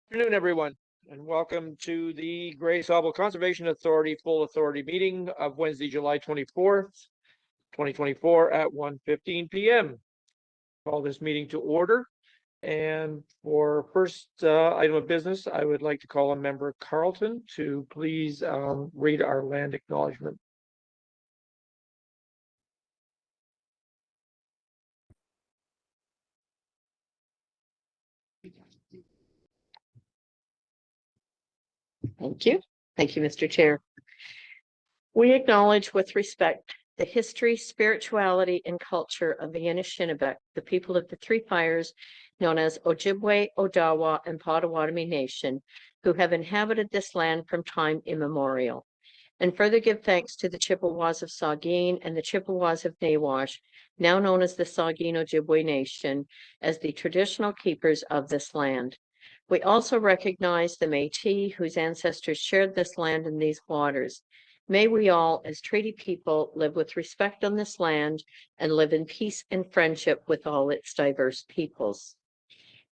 Afternoon, everyone, and welcome to the Gray Sauble Conservation Authority Full Authority meeting of Wednesday, July 24th, 2024 at 1:15 p.m. Call this meeting to order. And for first item of business, I would like to call on Member Carlton to please read our land acknowledgement. Thank you. Thank you, Mr. Chair. We acknowledge with respect the history, spirituality, and culture of the Anishinaabe, the people of the Three Fires, known as Ojibwe, Odawa, and Potawatomi Nation, who have inhabited this land from time immemorial. And further give thanks to the Chippewas of Saugeen and the Chippewas of Nawash, now known as the Saugeen Ojibwe Nation, as the traditional keepers of this land. We also recognize the Métis whose ancestors shared this land and these waters. May we all, as treaty people, live with respect on this land and live in peace and friendship with all its diverse peoples.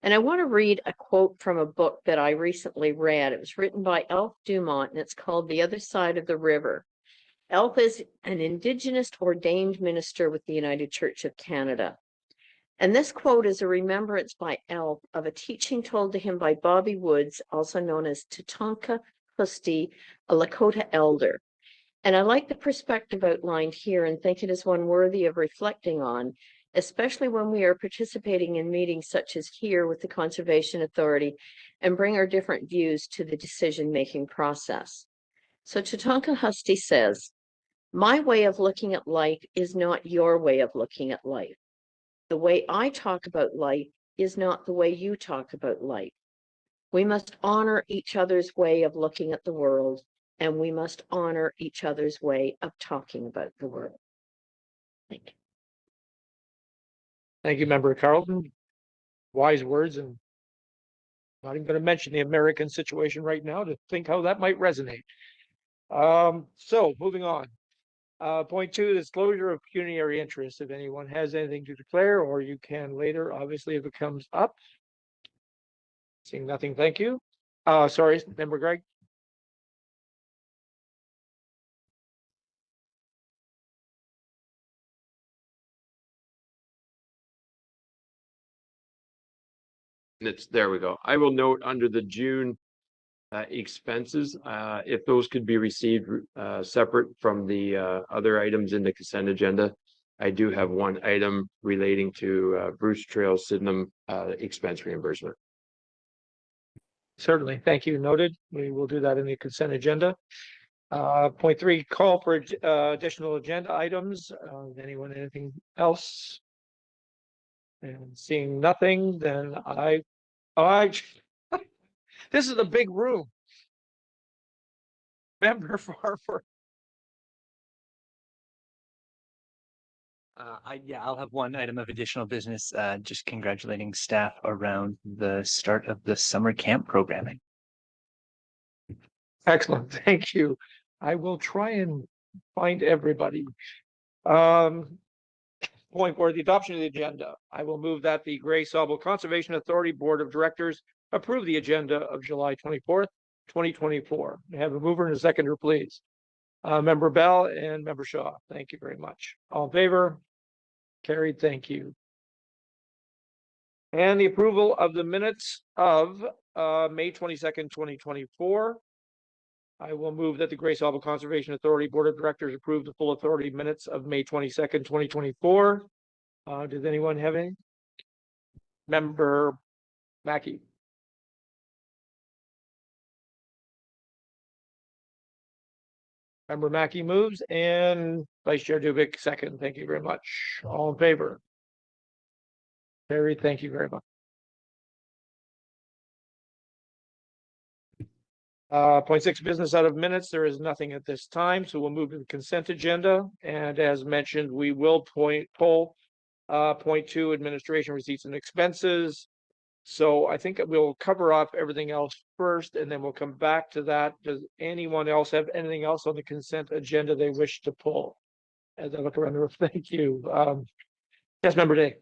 And I want to read a quote from a book that I recently read. It was written by Elf Dumont, and it's called The Other Side of the River. Elf is an Indigenous ordained minister with the United Church of Canada. And this quote is a remembrance by Elf of a teaching told to him by Bobby Woods, also known as Tatanka Husti, a Lakota elder. And I like the perspective outlined here and think it is one worthy of reflecting on, especially when we are participating in meetings such as here with the Conservation Authority and bring our different views to the decision-making process. So Tatanka Husti says, "My way of looking at life is not your way of looking at life. The way I talk about life is not the way you talk about life. We must honor each other's way of looking at the world, and we must honor each other's way of talking about the world." Thank you. Thank you, Member Carlton. Wise words, and not even going to mention the American situation right now to think how that might resonate. So moving on. Point two, disclosure of pecuniary interest. If anyone has anything to declare, or you can later, obviously, if it comes up. Seeing nothing, thank you. Sorry, Member Greg. There we go. I will note under the June expenses, if those could be received separate from the other items in the consent agenda. I do have one item relating to Bruce Trail Sydenham expense reimbursement. Certainly, thank you. Noted. We will do that in the consent agenda. Point three, call for additional agenda items. Anyone, anything else? And seeing nothing, then this is a big room. Member Farfur. I'll have one item of additional business, just congratulating staff around the start of the summer camp programming. Excellent, thank you. I will try and find everybody. Point four, the adoption of the agenda. I will move that the Gray Sauble Conservation Authority Board of Directors approve the agenda of July 24th, 2024. May I have a mover and a seconder, please? Member Bell and Member Shaw. Thank you very much. All in favor? Carried. Thank you. And the approval of the minutes of May 22nd, 2024. I will move that the Gray Sauble Conservation Authority Board of Directors approve the full authority minutes of May 22nd, 2024. Does anyone have any? Member Mackey. Member Mackey moves and Vice Chair Dubik second. Thank you very much. All in favor? Carried. Thank you very much. Point six, business out of minutes. There is nothing at this time, so we'll move to the consent agenda. And as mentioned, we will poll point two, administration receipts and expenses. So I think we'll cover off everything else first, and then we'll come back to that. Does anyone else have anything else on the consent agenda they wish to pull? As I look around the room, thank you. Yes, Member Day.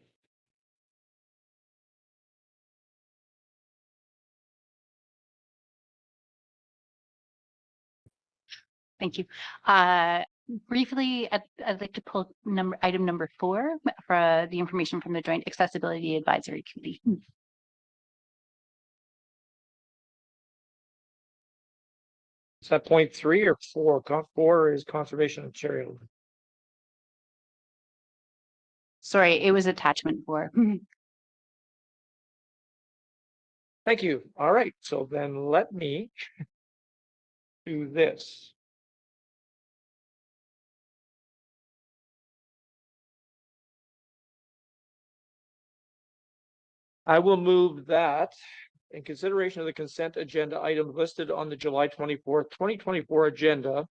Thank you. Briefly, I'd like to pull item number 4 for the information from the Joint Accessibility Advisory Committee. Is that point 3 or 4? 4 is conservation material. Sorry, it was attachment 4. Thank you. All right, so then let me do this. I will move that in consideration of the consent agenda item listed on the July 24th, 2024 agenda,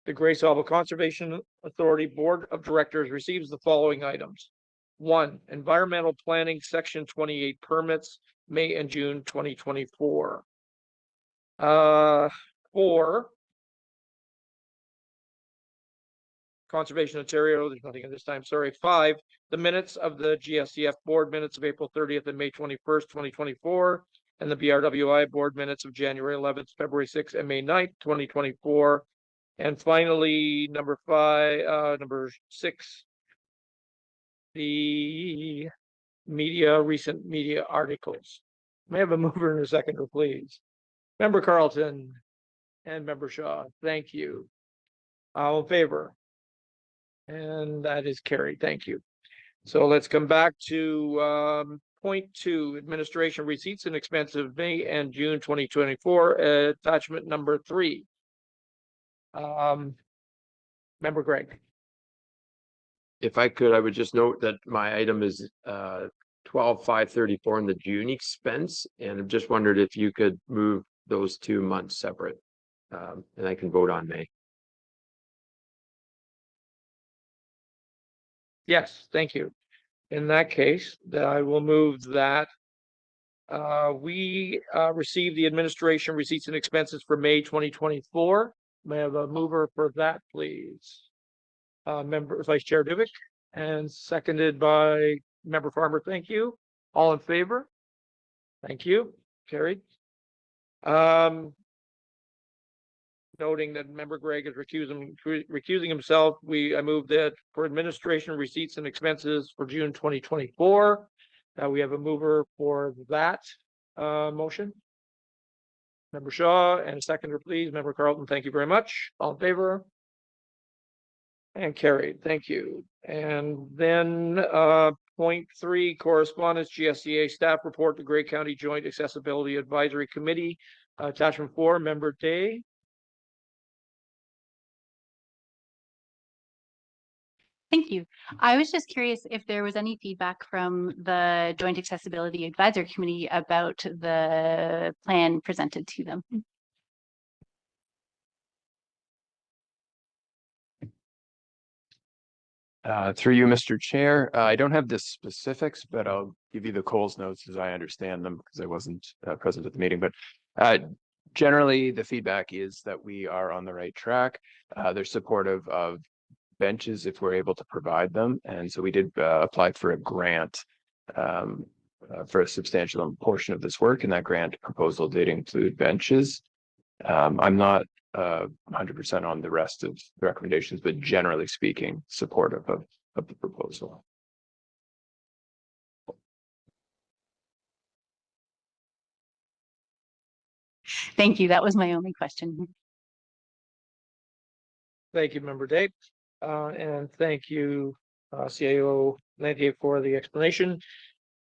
the Gray Sauble Conservation Authority Board of Directors receives the following items. 1, environmental planning section 28 permits, May and June 2024. 4, Conservation Ontario, there's nothing at this time, sorry. 5, the minutes of the GSCF board minutes of April 30th and May 21st, 2024, and the BRWI board minutes of January 11th, February 6th, and May 9th, 2024. And finally, number 6, the recent media articles. May I have a mover and a seconder, please? Member Carlton and Member Shaw, thank you. All in favor? And that is carried. Thank you. So let's come back to point 2, administration receipts and expenses of May and June 2024, attachment number 3. Member Greg. If I could, I would just note that my item is 12/5/34 in the June expense, and I've just wondered if you could move those 2 months separate, and I can vote on May. Yes, thank you. In that case, I will move that we received the administration receipts and expenses for May 2024. May I have a mover for that, please? Member Vice Chair Dubick, and seconded by Member Farmer. Thank you. All in favor? Thank you. Carried. Noting that Member Gregg is recusing himself, I move that for administration receipts and expenses for June 2024. We have a mover for that motion. Member Shaw, and a seconder, please. Member Carlton, thank you very much. All in favor? And carried. Thank you. And then point 3, correspondence, GSCA staff report to Grey County Joint Accessibility Advisory Committee. Attachment 4, Member Day. Thank you. I was just curious if there was any feedback from the Joint Accessibility Advisory Committee about the plan presented to them. Through you, Mr. Chair, I don't have the specifics, but I'll give you the Coles notes as I understand them because I wasn't present at the meeting. But generally, the feedback is that we are on the right track. They're supportive of benches if we're able to provide them. And so we did apply for a grant for a substantial portion of this work, and that grant proposal did include benches. I'm not 100% on the rest of the recommendations, but generally speaking, supportive of the proposal. Thank you. That was my only question. Thank you, Member Day. And thank you, CAO Lantier, for the explanation.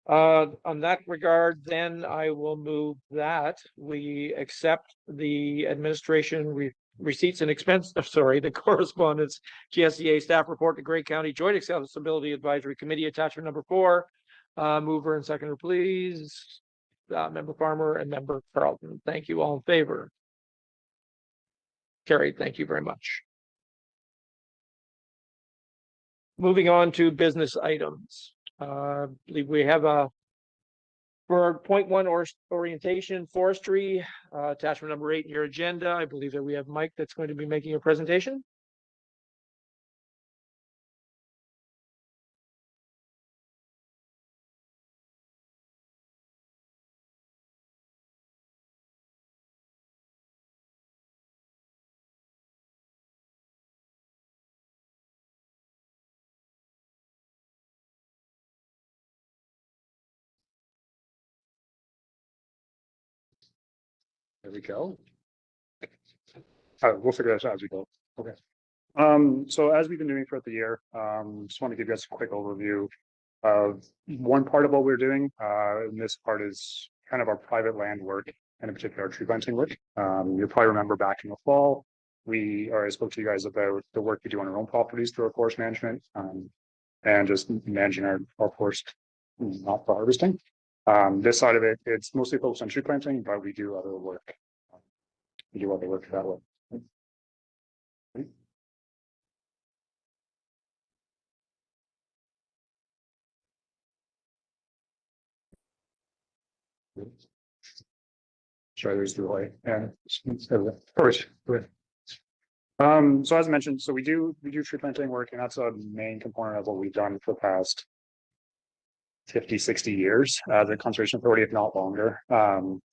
On that regard, then I will move that we accept the administration receipts and expense, the correspondence GSCA staff report to Grey County Joint Accessibility Advisory Committee, attachment number 4. Mover and seconder, please. Member Farmer and Member Carlton. Thank you. All in favor? Carried. Thank you very much. Moving on to business items. I believe we have for point 1 orientation forestry, attachment number 8 in your agenda. I believe that we have Mike that's going to be making a presentation. There we go. We'll figure this out as we go. Okay. So as we've been doing throughout the year, just want to give you guys a quick overview of one part of what we're doing. And this part is kind of our private land work, and in particular, our tree planting work. You'll probably remember back in the fall, I spoke to you guys about the work we do on our own properties through our forest management, and just managing our forest, not for harvesting. This side of it, it's mostly focused on tree planting, but we do other work. We do other work that way. Sorry, there's the delay. And of course, so as mentioned, so we do tree planting work, and that's a main component of what we've done for the past 50, 60 years as a conservation authority, if not longer.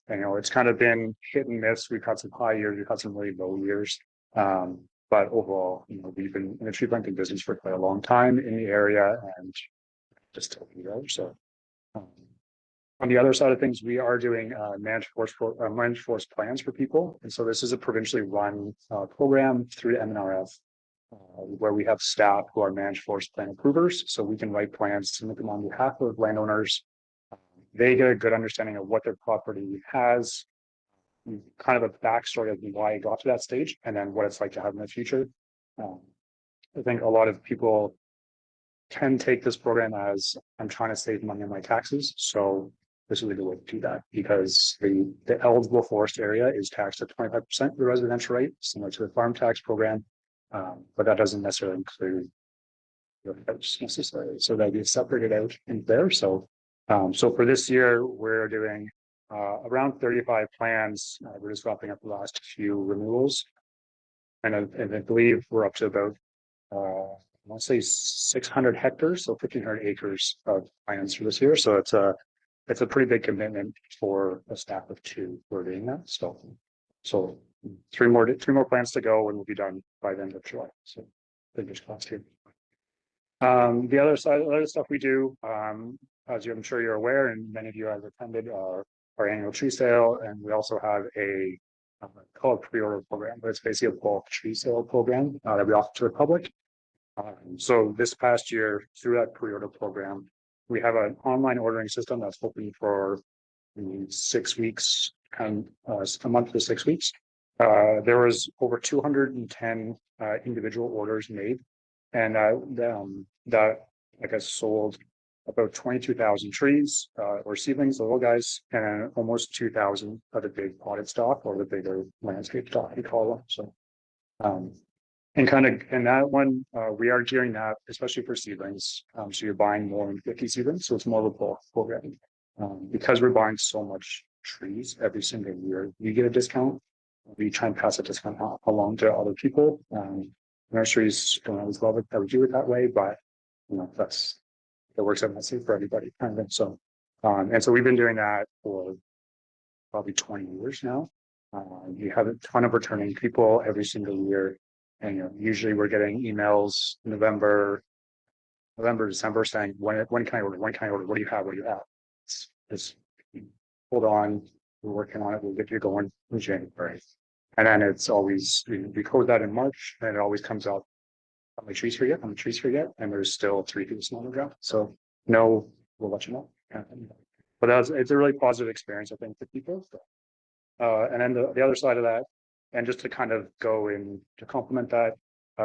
It's kind of been hit and miss. We've had some high years, we've had some really low years. But overall, we've been in the tree planting business for quite a long time in the area, and just still go. So on the other side of things, we are doing managed forest plans for people. And so this is a provincially run program through the MNRF, where we have staff who are managed forest plan approvers. So we can write plans, submit them on behalf of landowners. They get a good understanding of what their property has, kind of a backstory of why it got to that stage, and then what it's like to have in the future. I think a lot of people can take this program as, I'm trying to save money on my taxes. So this is a good way to do that, because the eligible forest area is taxed at 25% of the residential rate, similar to the farm tax program. But that doesn't necessarily include your house necessarily. So that gets separated out in there. So for this year, we're doing around 35 plans. We're just wrapping up the last few renewals. And I believe we're up to about, I want to say 600 hectares, so 1,500 acres of plans for this year. So it's a pretty big commitment for a staff of 2 who are doing that. So three more plans to go, and we'll be done by the end of July. So fingers crossed here. The other stuff we do, as I'm sure you're aware, and many of you have attended our annual tree sale, and we also have a called pre-order program, but it's basically a bulk tree sale program that we offer to the public. So this past year, through that pre-order program, we have an online ordering system that's open for 6 weeks, a month to 6 weeks. There was over 210 individual orders made, and that I guess sold about 22,000 trees or seedlings, the little guys, and almost 2,000 of the big potted stock, or the bigger landscape stock we call them. So and that one, we are gearing that, especially for seedlings. So you're buying more than 50 seedlings, so it's more of a bulk program. Because we're buying so much trees every single year, we get a discount. We try and pass a discount along to other people. Nurseries don't always love it that we do it that way, but that works out nicely for everybody. And so we've been doing that for probably 20 years now. We have a ton of returning people every single year. And usually we're getting emails November, December saying, when can I order? When can I order? What do you have? What do you have? It's hold on, we're working on it. We'll get you going in January. And then it's always, we code that in March, and it always comes out, how many trees for yet? How many trees for yet? And there's still 3 people on the ground. So no, we'll let you know. But it's a really positive experience, I think, for people. And then the other side of that, and just to kind of go in to complement that,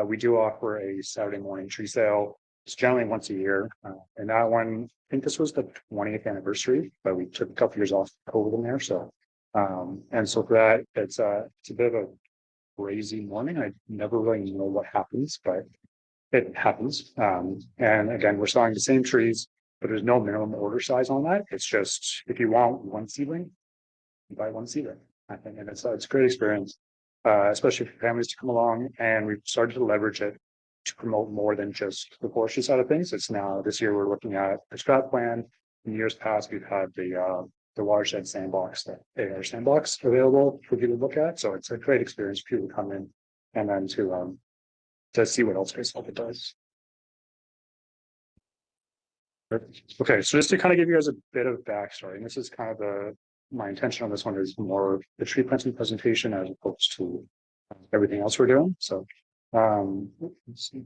we do offer a Saturday morning tree sale. It's generally once a year. And that one, I think this was the 20th anniversary, but we took a couple years off COVID in there. So, and so for that, it's a bit of a crazy morning. I never really know what happens, but it happens. And again, we're selling the same trees, but there's no minimum order size on that. It's just, if you want one seedling, you buy one seedling. I think, and it's a great experience. Especially for families to come along, and we've started to leverage it to promote more than just the forestry side of things. It's now, this year, we're looking at the strat plan. In years past, we've had the watershed sandbox, the AR sandbox available for people to look at. So it's a great experience for people to come in and then to see what else Sauble does. Okay, so just to kind of give you guys a bit of backstory, and this is kind of my intention on this one is more the tree planting presentation as opposed to everything else we're doing. So, let's see.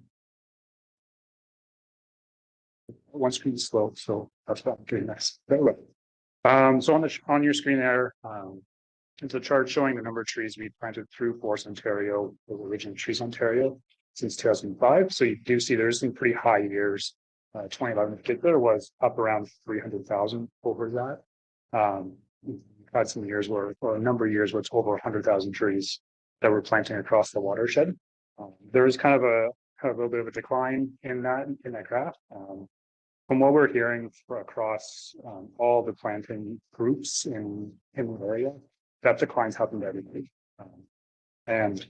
One screen is slow, so that's not getting nice. So on your screen there, it's a chart showing the number of trees we planted through Forest Ontario, the Region of Trees Ontario, since 2005. So you do see there's some pretty high years. 2011 in particular was up around 300,000 over that. We've had some years where, or a number of years where it's over 100,000 trees that we're planting across the watershed. There is kind of a little bit of a decline in that graph. From what we're hearing across all the planting groups in the area, that decline's happened every week. And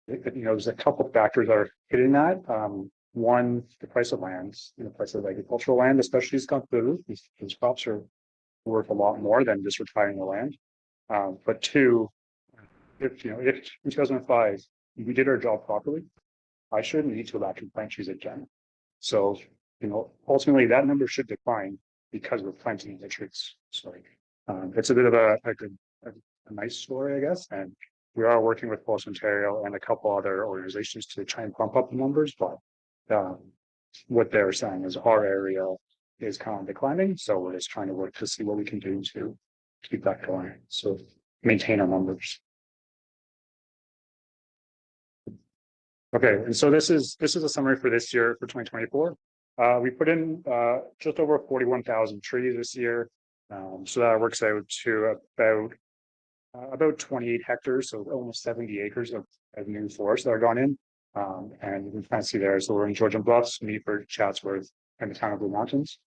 there's a couple of factors that are hitting that. One, the price of land, the price of agricultural land, especially, has gone through the roof. These crops are worth a lot more than just retiring the land. But two, if in 2005 we did our job properly, I shouldn't need to allow to plant trees again. So ultimately that number should decline because we're planting the trees. So it's a bit of a nice story, I guess. And we are working with Forest Ontario and a couple other organizations to try and bump up the numbers, but what they're saying is our area is kind of declining. So we're just trying to work to see what we can do to keep that going. So maintain our numbers. Okay, and so this is a summary for this year for 2024. We put in just over 41,000 trees this year. So that works out to about 28 hectares, so almost 70 acres of new forest that are gone in. And you can kind of see there, so we're in Georgian Bluffs, Meaford, Chatsworth, and the town of Blue Mountains.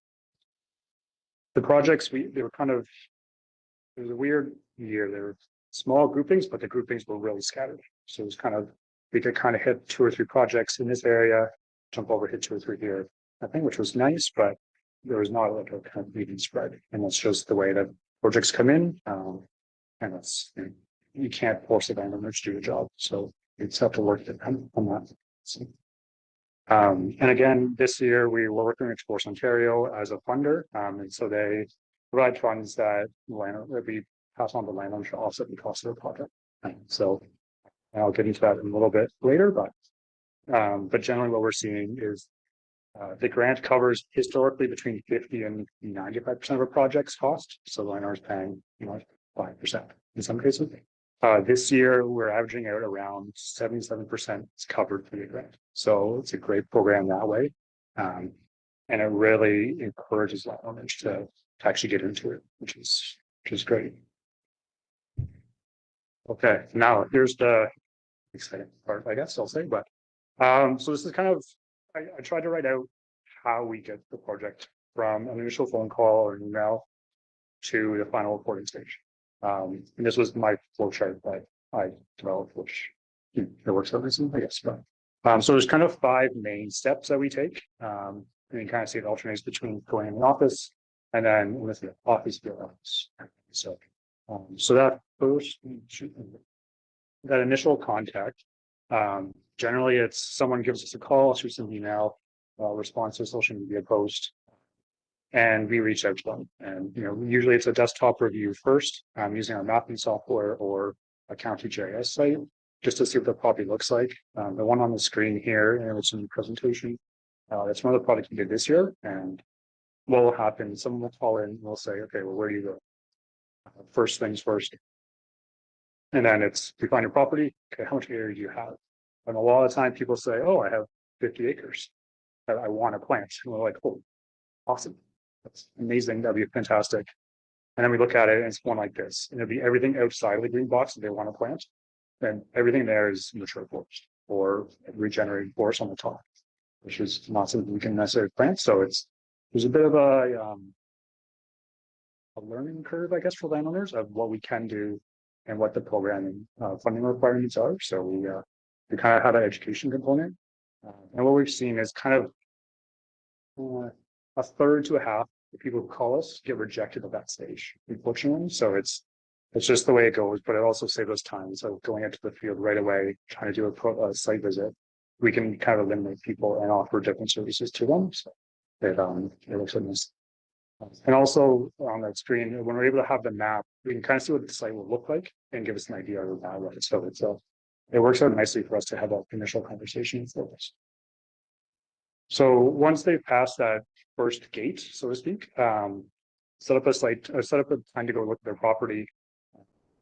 The projects, it was a weird year. There were small groupings, but the groupings were really scattered. So it was we could kind of hit 2 or 3 projects in this area, jump over, hit 2 or 3 here, I think, which was nice, but there was not like a kind of even spread. And that's just the way that projects come in. And it's, you can't force the landowners to do a job. So it's have to work on that. So, and again, this year we were working with Forest Ontario as a funder. And so they provide funds that we pass on to landowners to offset the cost of the project. So I'll get into that in a little bit later, but generally what we're seeing is the grant covers historically between 50 and 95% of a project's cost. So the landowner is paying 5% in some cases. This year we're averaging out around 77% is covered through the grant. So it's a great program that way. And it really encourages landowners to actually get into it, which is great. Okay, now here's the exciting part, I guess I'll say, but so this is kind of, I tried to write out how we get the project from an initial phone call or email to the final reporting stage. And this was my flow chart that I developed, which it works out recently, I guess. But so there's kind of 5 main steps that we take. And you kind of see it alternates between going in the office and then with the office to your office. So that first, that initial contact, generally it's someone gives us a call, shoots an email, response to a social media post, and we reach out to them. And usually it's a desktop review first, using our mapping software or a county GIS site, just to see what the property looks like. The one on the screen here, and it's in the presentation. That's one of the products we did this year. And what will happen? Someone will call in and we'll say, okay, well, where do you go? First things first. And then we find your property. Okay, how much area do you have? And a lot of the time people say, oh, I have 50 acres that I want to plant. And we're like, oh, awesome. That's amazing. That'd be fantastic. And then we look at it and it's one like this. And it'll be everything outside of the green box that they want to plant. And everything there is mature forest or regenerating forest on the top, which is not something we can necessarily plant. So there's a bit of a learning curve, I guess, for landowners of what we can do and what the programming funding requirements are. So we kind of have an education component. And what we've seen is kind of a third to a half of people who call us get rejected at that stage, unfortunately. So it's just the way it goes, but it also saves us time. So going into the field right away, trying to do a site visit, we can kind of eliminate people and offer different services to them. So it looks like this. And also on that screen, when we're able to have the map, we can kind of see what the site will look like and give us an idea of what it's over. So it works out nicely for us to have that initial conversation with us. So once they pass that first gate, so to speak, set up a site, set up a time to go look at their property.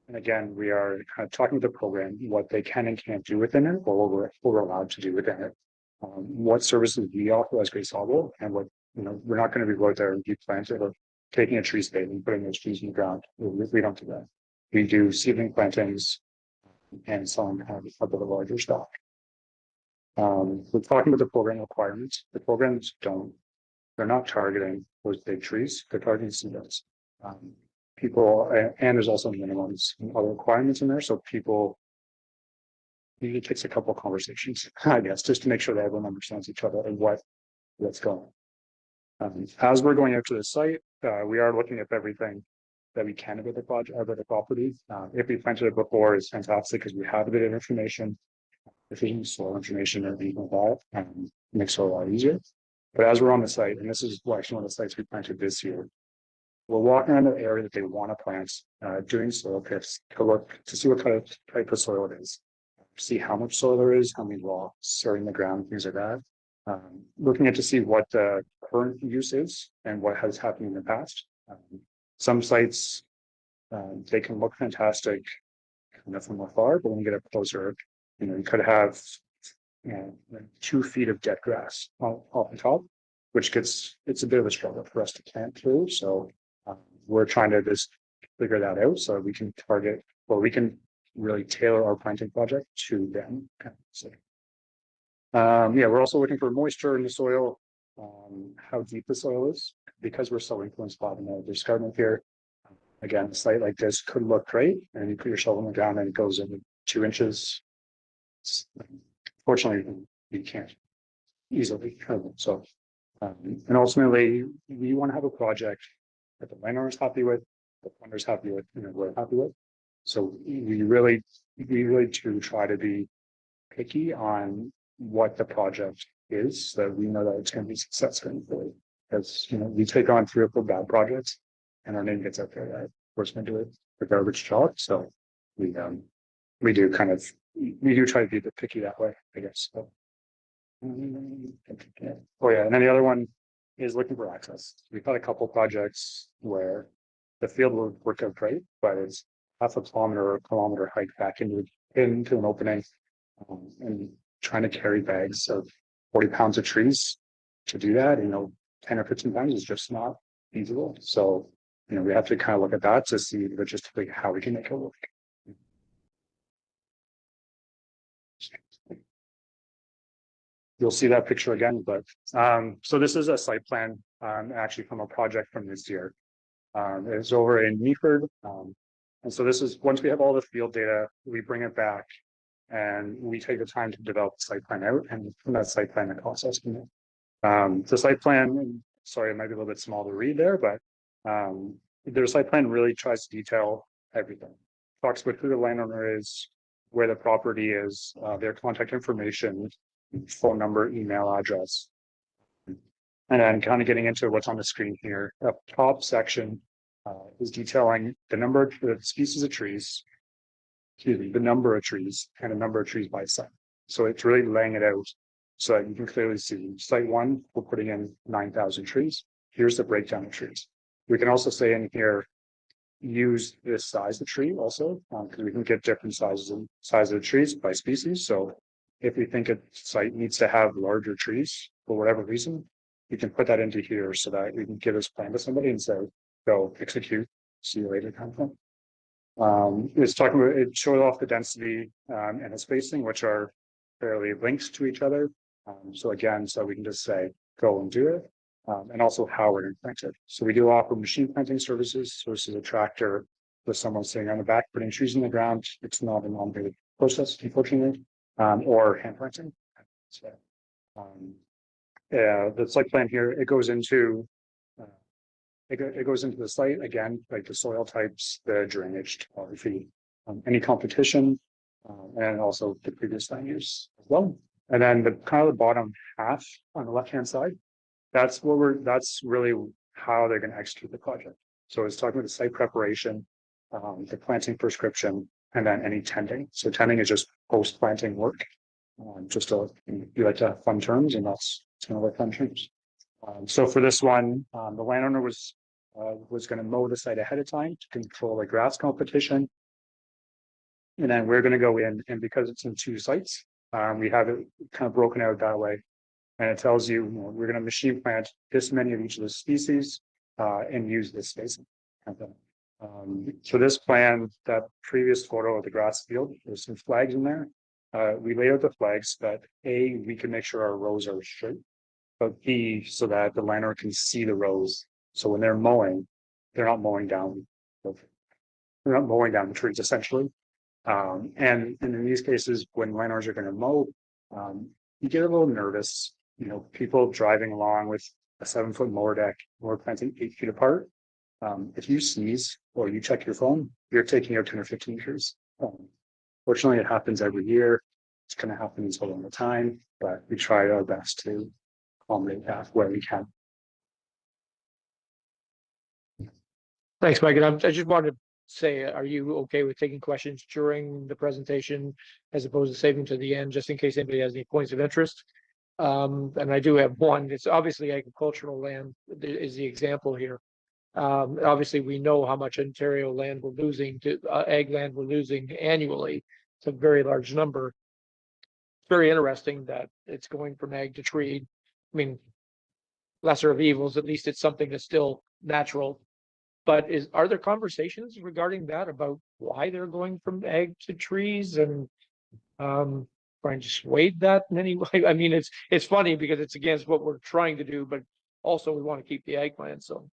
And again, we are kind of talking with the program, what they can and can't do within it, or what we're allowed to do within it. What services we offer as Great Sauble, and what, we're not going to be out there and deep planting or taking a tree spade and putting those trees in the ground. We don't do that. We do seedling plantings and some kind of a bit of larger stock. We're talking about the program requirements. The programs they're not targeting those big trees. They're targeting seedlings. People, and there's also minimums and other requirements in there. So people, it takes a couple of conversations, I guess, just to make sure that everyone understands each other and what's going on. As we're going out to the site, we are looking at everything that we can about the project, about the property. If we planted it before, it's fantastic because we have a bit of information. If there's any soil information or anything like that, makes it a lot easier. But as we're on the site, and this is actually one of the sites we planted this year, we're walking around the area that they want to plant, doing soil pits to look to see what kind of type of soil it is, see how much soil there is, how many rocks are in the ground, things like that. Looking at to see what the current use is and what has happened in the past. Some sites, they can look fantastic kind of from afar, but when you get up closer, you could have 2 feet of dead grass off the top, which it's a bit of a struggle for us to plant through. So we're trying to just figure that out so we can target, or we can really tailor our planting project to them. We're also looking for moisture in the soil, how deep the soil is, because we're so influenced by the escarpment here. Again, a site like this could look great, and you put your shovel in the ground and it goes in 2 inches. Fortunately, you can't easily. So, and ultimately, we want to have a project that the landowner is happy with, the funder's happy with, and we're happy with. So we really do try to be picky on what the project is, so that we know that it's going to be successful. Because we take on 3 or 4 bad projects, and our name gets out there that we're going to do it for garbage chalk. So we do try to be a bit picky that way, I guess. So, oh yeah, and then the other one is looking for access. We've had a couple projects where the field will work out great, but it's half a kilometer or a kilometer hike back into an opening, and trying to carry bags of 40 pounds of trees to do that, 10 or 15 pounds is just not feasible. So, we have to kind of look at that to see logistically how we can make it work. You'll see that picture again, but so this is a site plan actually from a project from this year. It's over in Meaford. And so this is, once we have all the field data, we bring it back and we take the time to develop the site plan out, and from that site plan, the cost estimate. The site plan, sorry, it might be a little bit small to read there, but their site plan really tries to detail everything. Talks about who the landowner is, where the property is, their contact information, phone number, email address. And then kind of getting into what's on the screen here. The top section is detailing the species of trees, the number of trees, and the number of trees by site. So it's really laying it out so that you can clearly see site 1, we're putting in 9,000 trees. Here's the breakdown of trees. We can also say in here, use this size of tree also, because we can get different sizes of the trees by species. So if we think a site needs to have larger trees for whatever reason, we can put that into here so that we can give this plan to somebody and say, go execute, see you later kind of thing. It's talking about, it shows off the density and the spacing, which are fairly linked to each other. So again, so we can just say, go and do it. And also how we're going to plant it. So we do offer machine planting services. So this is a tractor with someone sitting on the back, putting trees in the ground. It's not an automated process, unfortunately, or hand planting. So, the site plan here, it goes into the site again, like the soil types, the drainage topography, any competition, and also the previous land use as well. And then the kind of the bottom half on the left hand side, that's really how they're going to execute the project. So it's talking about the site preparation, the planting prescription, and then any tending. So tending is just post-planting work. You like to have fun terms, and that's kind of like fun terms. So for this one, the landowner was going to mow the site ahead of time to control the grass competition. And then we're going to go in, and because it's in 2 sites, we have it kind of broken out that way. And it tells you, we're going to machine plant this many of each of the species and use this spacing. So this plan, that previous photo of the grass field, there's some flags in there. We laid out the flags that A, we can make sure our rows are straight, but B, so that the landowner can see the rows. So when they're mowing, they're not mowing down the trees essentially. And in these cases, when landowners are going to mow, you get a little nervous. People driving along with a 7-foot mower deck or planting 8 feet apart. If you sneeze or you check your phone, you're taking out 10 or 15 meters. Fortunately, it happens every year. It's going to happen until all the time, but we try our best to accommodate that where we can. Thanks, Mike. And I just wanted to say, are you okay with taking questions during the presentation as opposed to saving to the end, just in case anybody has any points of interest? And I do have one. It's obviously agricultural land is the example here. Obviously, we know how much Ontario land we're losing to ag land we're losing annually. It's a very large number. It's very interesting that it's going from ag to tree. I mean, lesser of evils, at least it's something that's still natural. But are there conversations regarding that about why they're going from ag to trees and trying to sway that in any way? I mean, it's funny because it's against what we're trying to do, but also we want to keep the ag land. So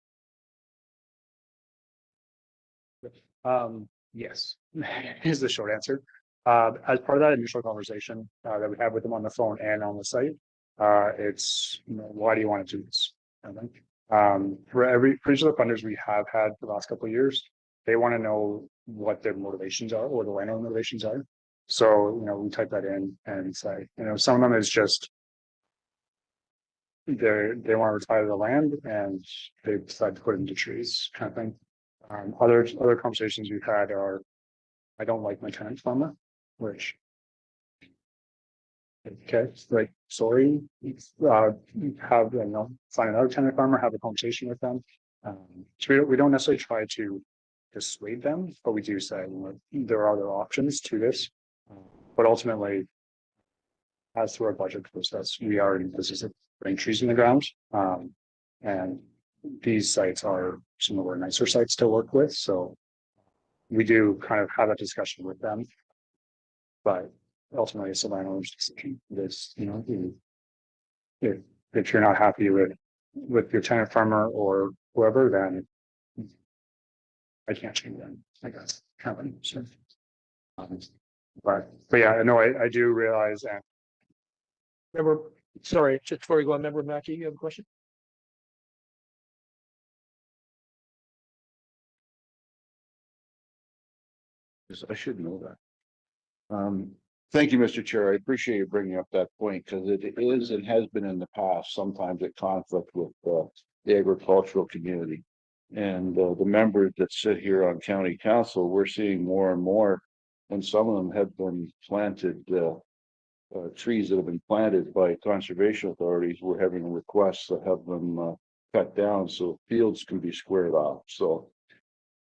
Yes, is the short answer. As part of that initial conversation that we had with them on the phone and on the site, it's why do you want to do this? I think for each of the funders we have had the last couple of years, they want to know what their motivations are or the landowner motivations are. So we type that in and say, some of them is just they want to retire the land and they decide to put it into trees, kind of thing. Other conversations we've had are, I don't like my tenant farmer, which okay, like sorry, have find another tenant farmer, have a conversation with them. So we don't necessarily try to dissuade them, but we do say there are other options to this. But ultimately, as through our budget process, we are in the business of putting trees in the ground. And these sites are some of our nicer sites to work with. So we do kind of have a discussion with them. But ultimately, it's a landowner's decision. This, if you're not happy with your tenant farmer or whoever, then I can't change them, I guess. So, but yeah, no, I do realize. And remember, sorry, just before we go on, member Mackey, you have a question? I should know that. Thank you, Mr. Chair. I appreciate you bringing up that point because it is and has been in the past sometimes at conflict with the agricultural community. And the members that sit here on county council, we're seeing more and more, and some of them have been planted, trees that have been planted by conservation authorities. We're having requests to have them cut down so fields can be squared off. So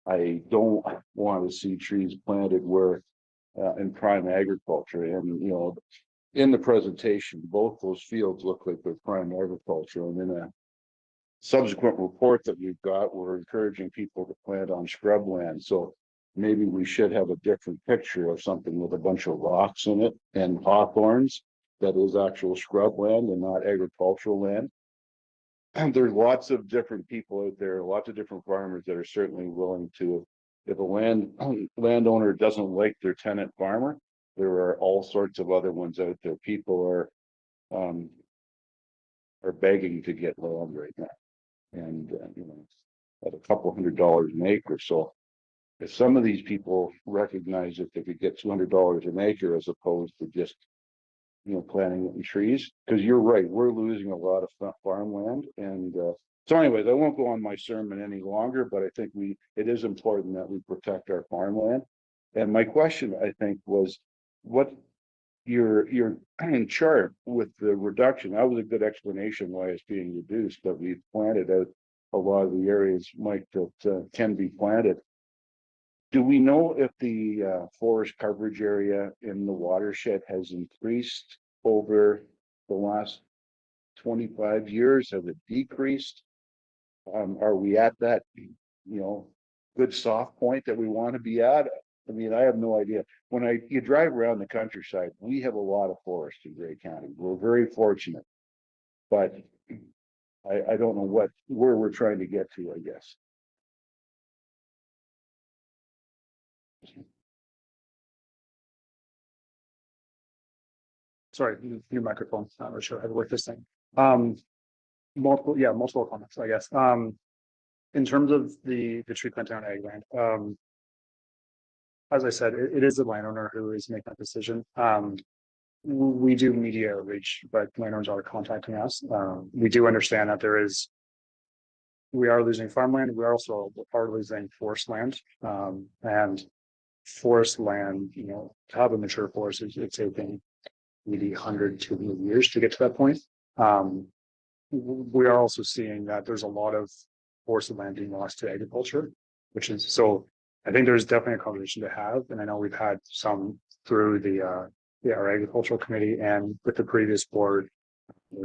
I don't want to see trees planted where in prime agriculture. And in the presentation, both those fields look like they're prime agriculture. And in a subsequent report that we've got, we're encouraging people to plant on scrubland. So maybe we should have a different picture of something with a bunch of rocks in it and hawthorns that is actual scrubland and not agricultural land. And there's lots of different people out there, lots of different farmers that are certainly willing to, if a landowner doesn't like their tenant farmer, there are all sorts of other ones out there. People are begging to get land right now. And at a couple $100 an acre. So if some of these people recognize that they could get $200 an acre as opposed to just planting it in trees, because you're right, we're losing a lot of farmland, and So anyways, I won't go on my sermon any longer, but I think it is important that we protect our farmland. And my question, I think, was what your chart with the reduction, that was a good explanation why it's being reduced, but we've planted out a lot of the areas, Mike, that can be planted. Do we know if the forest coverage area in the watershed has increased over the last 25 years? Has it decreased? Are we at that, good soft point that we want to be at? I mean, I have no idea. When you drive around the countryside, we have a lot of forest in Grey County. We're very fortunate, but I don't know where we're trying to get to, I guess. Sorry, new microphone. Not really sure how to work this thing. Multiple comments, I guess. In terms of the tree planting on ag land, as I said, it is the landowner who is making that decision. We do media outreach, but landowners are contacting us. We do understand that we are losing farmland. We also are losing forest land, and forest land, to have a mature forest, it's taking maybe 100 to 200 years to get to that point. We are also seeing that there's a lot of forested land being lost to agriculture, which is so. I think there's definitely a conversation to have, and I know we've had some through our agricultural committee and with the previous board. There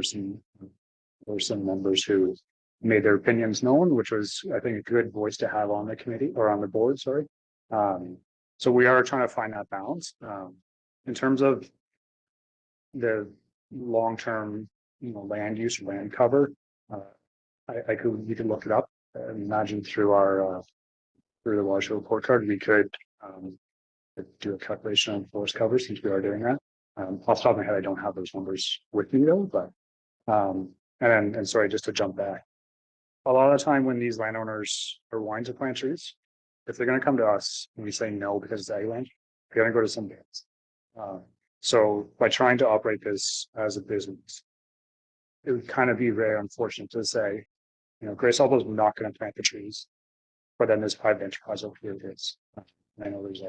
were some members who made their opinions known, which was, I think, a good voice to have on the committee or on the board. Sorry. So we are trying to find that balance in terms of the long-term, land use, land cover. You can look it up. Imagine through the watershed report card, we could do a calculation on forest cover since we are doing that. Off the top of my head, I don't have those numbers with me though, but and sorry, just to jump back. A lot of the time when these landowners are wanting to plant trees, if they're going to come to us and we say no because it's ag land, they're going to go to somebody else. So by trying to operate this as a business, it would kind of be very unfortunate to say, Grey Sauble is not going to plant the trees, but then there's 5 enterprise over here. I know there's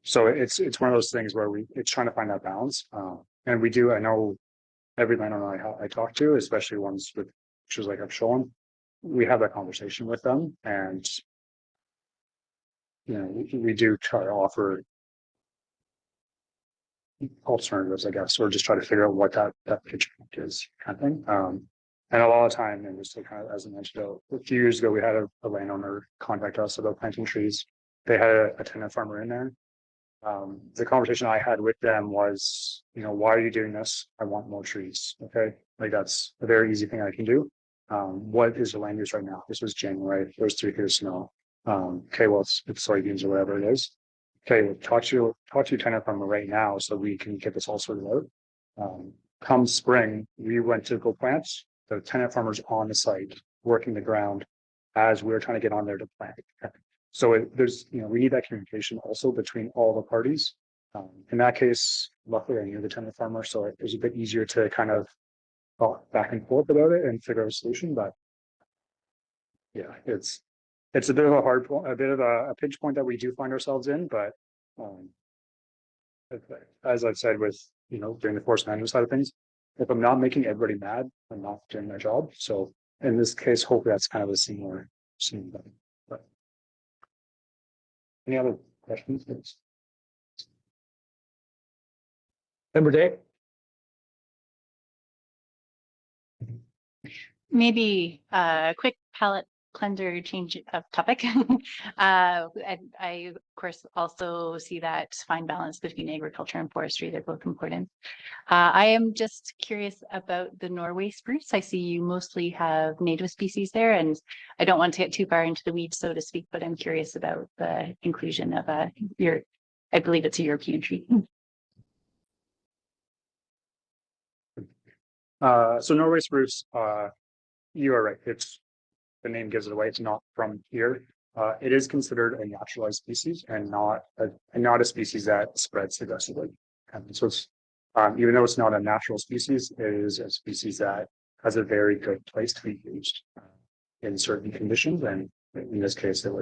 so it's one of those things where it's trying to find that balance. And we do, I know every landowner I talk to, especially ones with pictures like I've shown, we have that conversation with them, and we do try to offer alternatives, I guess, or just try to figure out what that pitch point is, kind of thing. And a lot of time, and just to kind of, as I mentioned, a few years ago, we had a landowner contact us about planting trees. They had a tenant farmer in there. The conversation I had with them was, why are you doing this? I want more trees. Okay, like that's a very easy thing I can do. What is the land use right now? This was January. There's 3 feet of snow. Okay, well, it's soybeans or whatever it is. Okay, talk to your tenant farmer right now so we can get this all sorted out. Come spring, we went to go plant. The tenant farmer's on the site working the ground as we're trying to get on there to plant. So we need that communication also between all the parties. In that case, luckily I knew the tenant farmer, so it was a bit easier to kind of talk back and forth about it and figure out a solution. But yeah, it's a bit of a pinch point that we do find ourselves in. But as I've said with doing the forest management side of things, if I'm not making everybody mad, I'm not doing my job. So in this case, hopefully that's kind of a similar thing. But any other questions? Member Day? Maybe a quick palate cleanser change of topic. And I, of course, also see that fine balance between agriculture and forestry. They're both important. I am just curious about the Norway spruce. I see you mostly have native species there, and I don't want to get too far into the weeds, so to speak, but I'm curious about the inclusion of I believe it's a European tree. So Norway spruce, you are right. The name gives it away. It's not from here. It is considered a naturalized species and not a species that spreads aggressively. And so it's even though it's not a natural species, it is a species that has a very good place to be used. in certain conditions, and in this case, it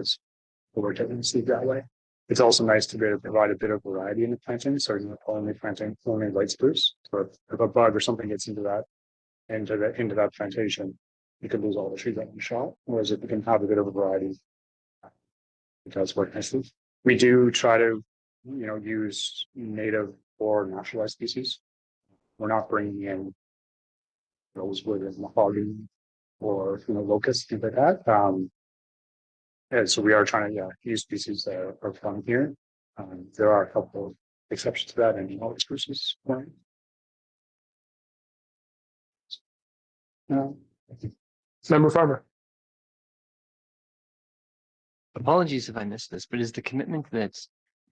didn't received that way. It's also nice to be able to provide a bit of variety in the planting, so you're not only planting only light spruce. So if a bug or something gets into that plantation, you could lose all the trees at one shot. Whereas if you can have a bit of a variety, it does work nicely. We do try to, use native or naturalized species. We're not bringing in rosewood and mahogany or locusts, things like that. And so we are trying to use species that are from here. There are a couple of exceptions to that, and all the spruces. Member Farmer. Apologies if I missed this, but is the commitment that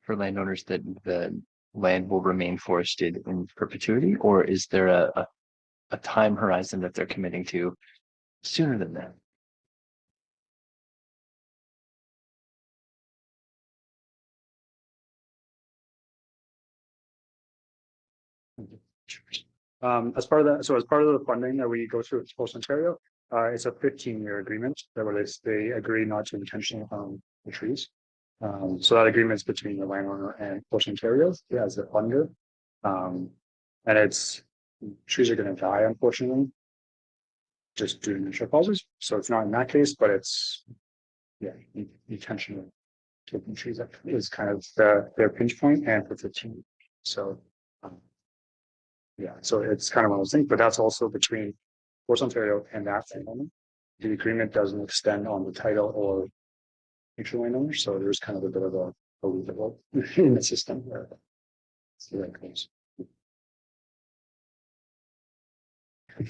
for landowners that the land will remain forested in perpetuity, or is there a time horizon that they're committing to sooner than that? As part of the funding that we go through at Post Ontario, it's a 15-year agreement that they agree not to intentionally harm the trees. So that agreement is between the landowner and Post Ontario as the funder. And trees are going to die, unfortunately, just due to natural causes. So it's not in that case, but it's intentionally taking trees up is kind of their pinch point, and for 15 years. So so it's kind of one of those things, but that's also between Post Ontario and that landowner. The agreement doesn't extend on the title or future landowner, so there's kind of a bit of a loophole in the system where it's the right case.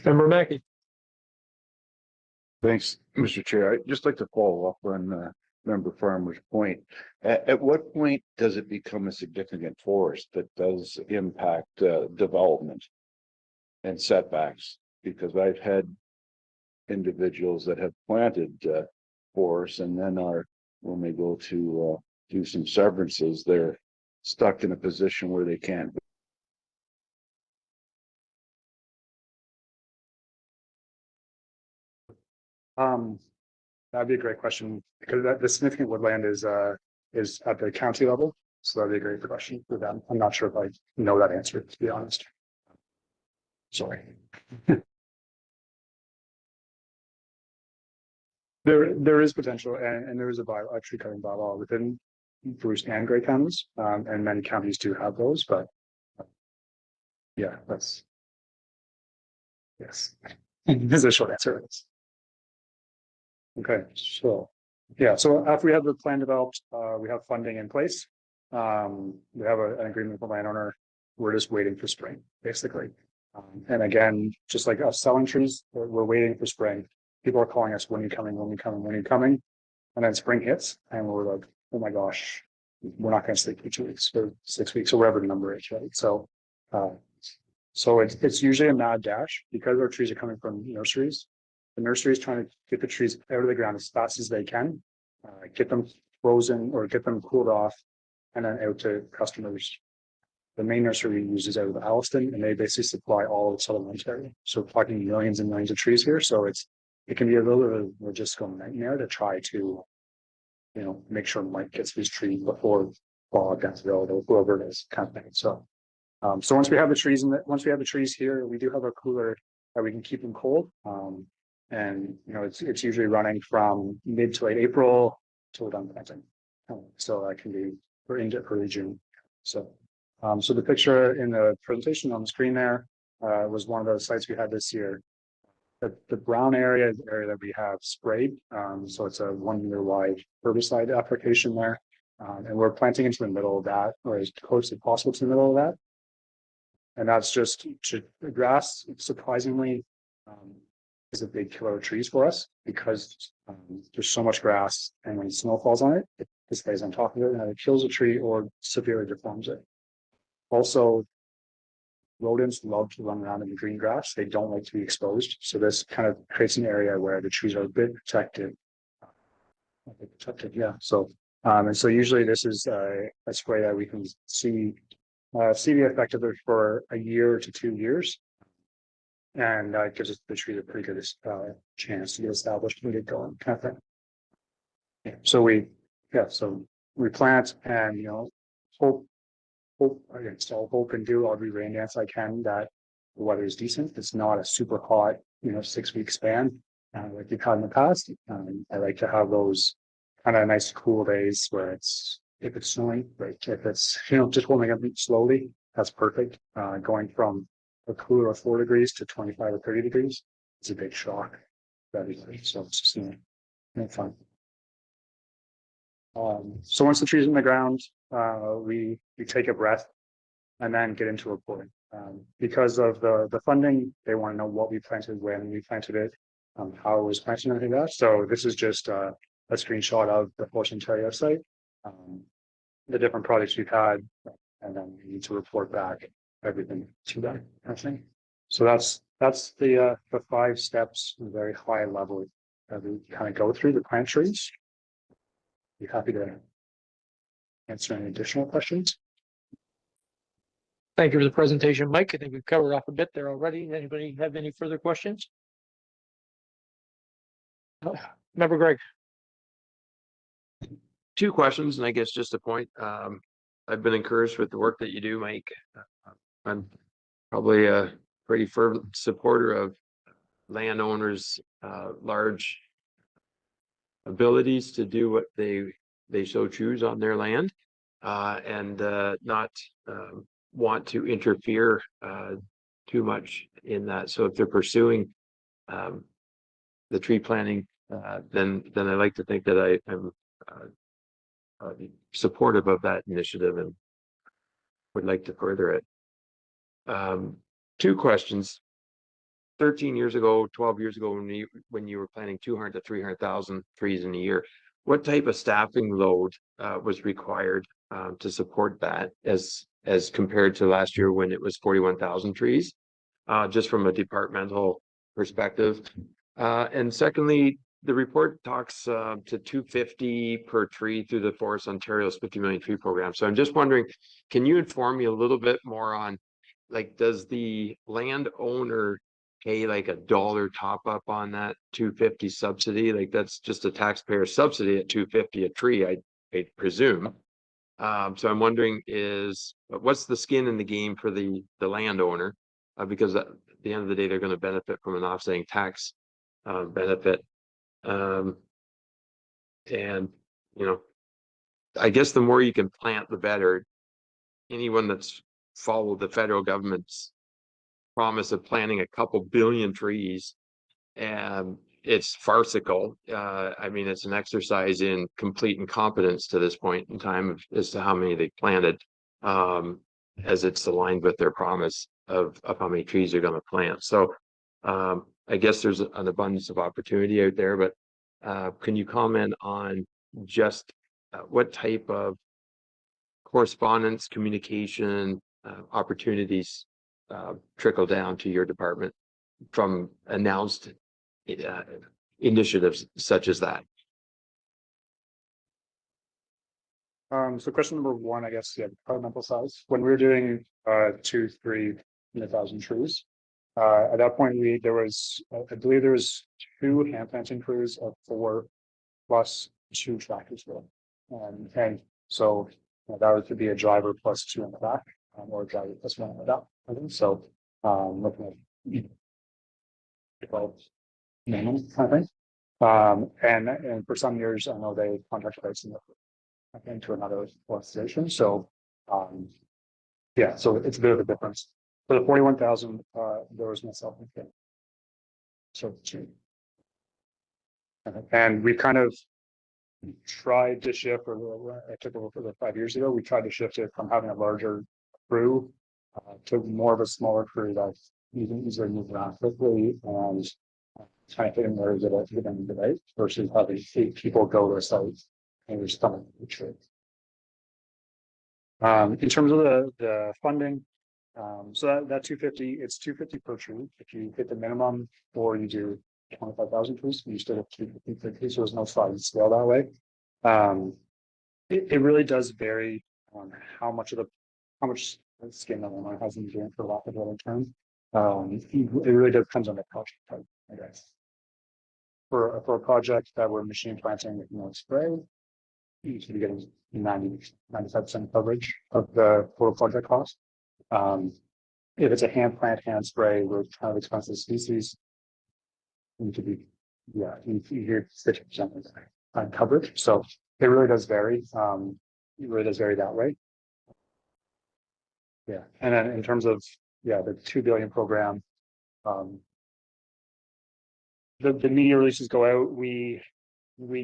Member Mackey. Thanks, Mr. Chair. I'd just like to follow up on Member Farmer's point. At what point does it become a significant forest that does impact development and setbacks? Because I've had individuals that have planted forests, and then when they go to do some severances, they're stuck in a position where they can't. That'd be a great question, because the significant woodland is at the county level. So that'd be a great question for them. I'm not sure if I know that answer, to be honest. Sorry. There is potential, and there is a tree cutting bylaw within Bruce and Grey counties, and many counties do have those, but that's yes. Is a short answer. Okay, so after we have the plan developed, we have funding in place. We have an agreement with the landowner. We're just waiting for spring, basically. And again, just like us selling trees, we're waiting for spring. People are calling us, when are you coming? When are you coming? When are you coming? And then spring hits, and we're like, oh my gosh, we're not going to sleep for 2 weeks or 6 weeks or whatever the number is, right? So, it's usually a mad dash because our trees are coming from nurseries. The nursery is trying to get the trees out of the ground as fast as they can, get them frozen or get them cooled off, and then out to customers. The main nursery uses out of Alliston, and they basically supply all of Southern Ontario. So we're talking millions and millions of trees here. So it can be a little bit of a logistical nightmare to try to, make sure Mike gets his tree before fall gets available, whoever it is, kind of thing. So, once we have the trees here, we do have a cooler that we can keep them cold. And it's usually running from mid to late April till we're done planting. So that can be into early June. So the picture in the presentation on the screen there was one of those sites we had this year. The brown area is the area that we have sprayed. So it's a 1 meter wide herbicide application there. And we're planting into the middle of that, or as close as possible to the middle of that. And that's just the grass, surprisingly, is a big killer of trees for us, because there's so much grass, and when snow falls on it, it stays on top of it, and it kills a tree or severely deforms it. Also, rodents love to run around in the green grass. They don't like to be exposed. So this kind of creates an area where the trees are a bit protected. So, and so usually this is a spray that we can see the effect of it for a year to 2 years. And that gives us the tree a pretty good chance to get established and get going kind of thing. Yeah, so we plant and, hope, against all hope and do, I'll do rain dance I can that the weather is decent. It's not a super hot, 6 week span like you've had in the past. I like to have those kind of nice cool days where if it's snowing, like if it's, just warming up slowly, that's perfect. Going from a cooler of 4 degrees to 25 or 30 degrees, it's a big shock. So it's just, fun. So once the tree's in the ground, we take a breath and then get into reporting. Because of the funding, they want to know what we planted, when we planted it, how it was planted, and everything like that. So this is just a screenshot of the Forest Ontario site, the different projects we've had, and then we need to report back everything to that kind of thing. So that's the 5 steps, very high level that we kind of go through the plant trees. Be happy to answer any additional questions. Thank you for the presentation, Mike. I think we've covered off a bit there already. Anybody have any further questions? Member Greg. 2 questions, and I guess just a point. I've been encouraged with the work that you do, Mike. I'm probably a pretty fervent supporter of landowners' large abilities to do what they so choose on their land, and not want to interfere too much in that. So if they're pursuing the tree planting, then I like to think that I'm supportive of that initiative and would like to further it. 2 questions. 13 years ago, 12 years ago, when you were planting 200 to 300,000 trees in a year, what type of staffing load was required to support that as compared to last year when it was 41,000 trees, just from a departmental perspective? And secondly, the report talks to 250 per tree through the Forest Ontario's 50 million tree program. So I'm just wondering, can you inform me a little bit more on, like, does the landowner pay like $1 top up on that 250 subsidy? Like, that's just a taxpayer subsidy at 250 a tree, I presume. So I'm wondering, what's the skin in the game for the landowner? Because at the end of the day, they're going to benefit from an offsetting tax benefit. And I guess the more you can plant, the better. Anyone that's followed the federal government's promise of planting a couple billion trees, and it's farcical. I mean, it's an exercise in complete incompetence to this point in time as to how many they planted, as it's aligned with their promise of how many trees they're going to plant. So I guess there's an abundance of opportunity out there, but can you comment on just what type of correspondence, communication, opportunities trickle down to your department from announced initiatives such as that? So question number 1, I guess, departmental size. When we were doing 2,000-3,000 trees, at that point I believe there was 2 hand planting crews of 4 plus 2 tractors there, and so that would be a driver plus 2 in the back, or a driver plus 1 in the back. I think so. Looking at 12 minimum kind of thing. And for some years, I know they contract pricing into another station. So yeah, so it's a bit of a difference. For the 41,000, there was myself and so and we kind of tried to shift, or I took over for the 5 years ago. We tried to shift it from having a larger crew to more of a smaller crew that you can easily move around quickly and kind of fit in there that I get today versus having 8 people go to a site and you're stomach the tree. In terms of the funding, so that 250, it's 250 per tree. If you hit the minimum or you do 25,000 trees, you still have 250, so there's no sliding scale that way. It really does vary on how much skin the landlord has been doing, for lack of a better term. It really depends on the project type, I guess. For a project that we're machine planting with no spray, you should be getting 95% coverage of the total project cost. If it's a hand plant, hand spray, with kind of expensive species, you could be, yeah, you hear 50% on coverage. So it really does vary. It really does vary that way. Yeah, and then in terms of, yeah, the 2 billion program, the media releases go out, we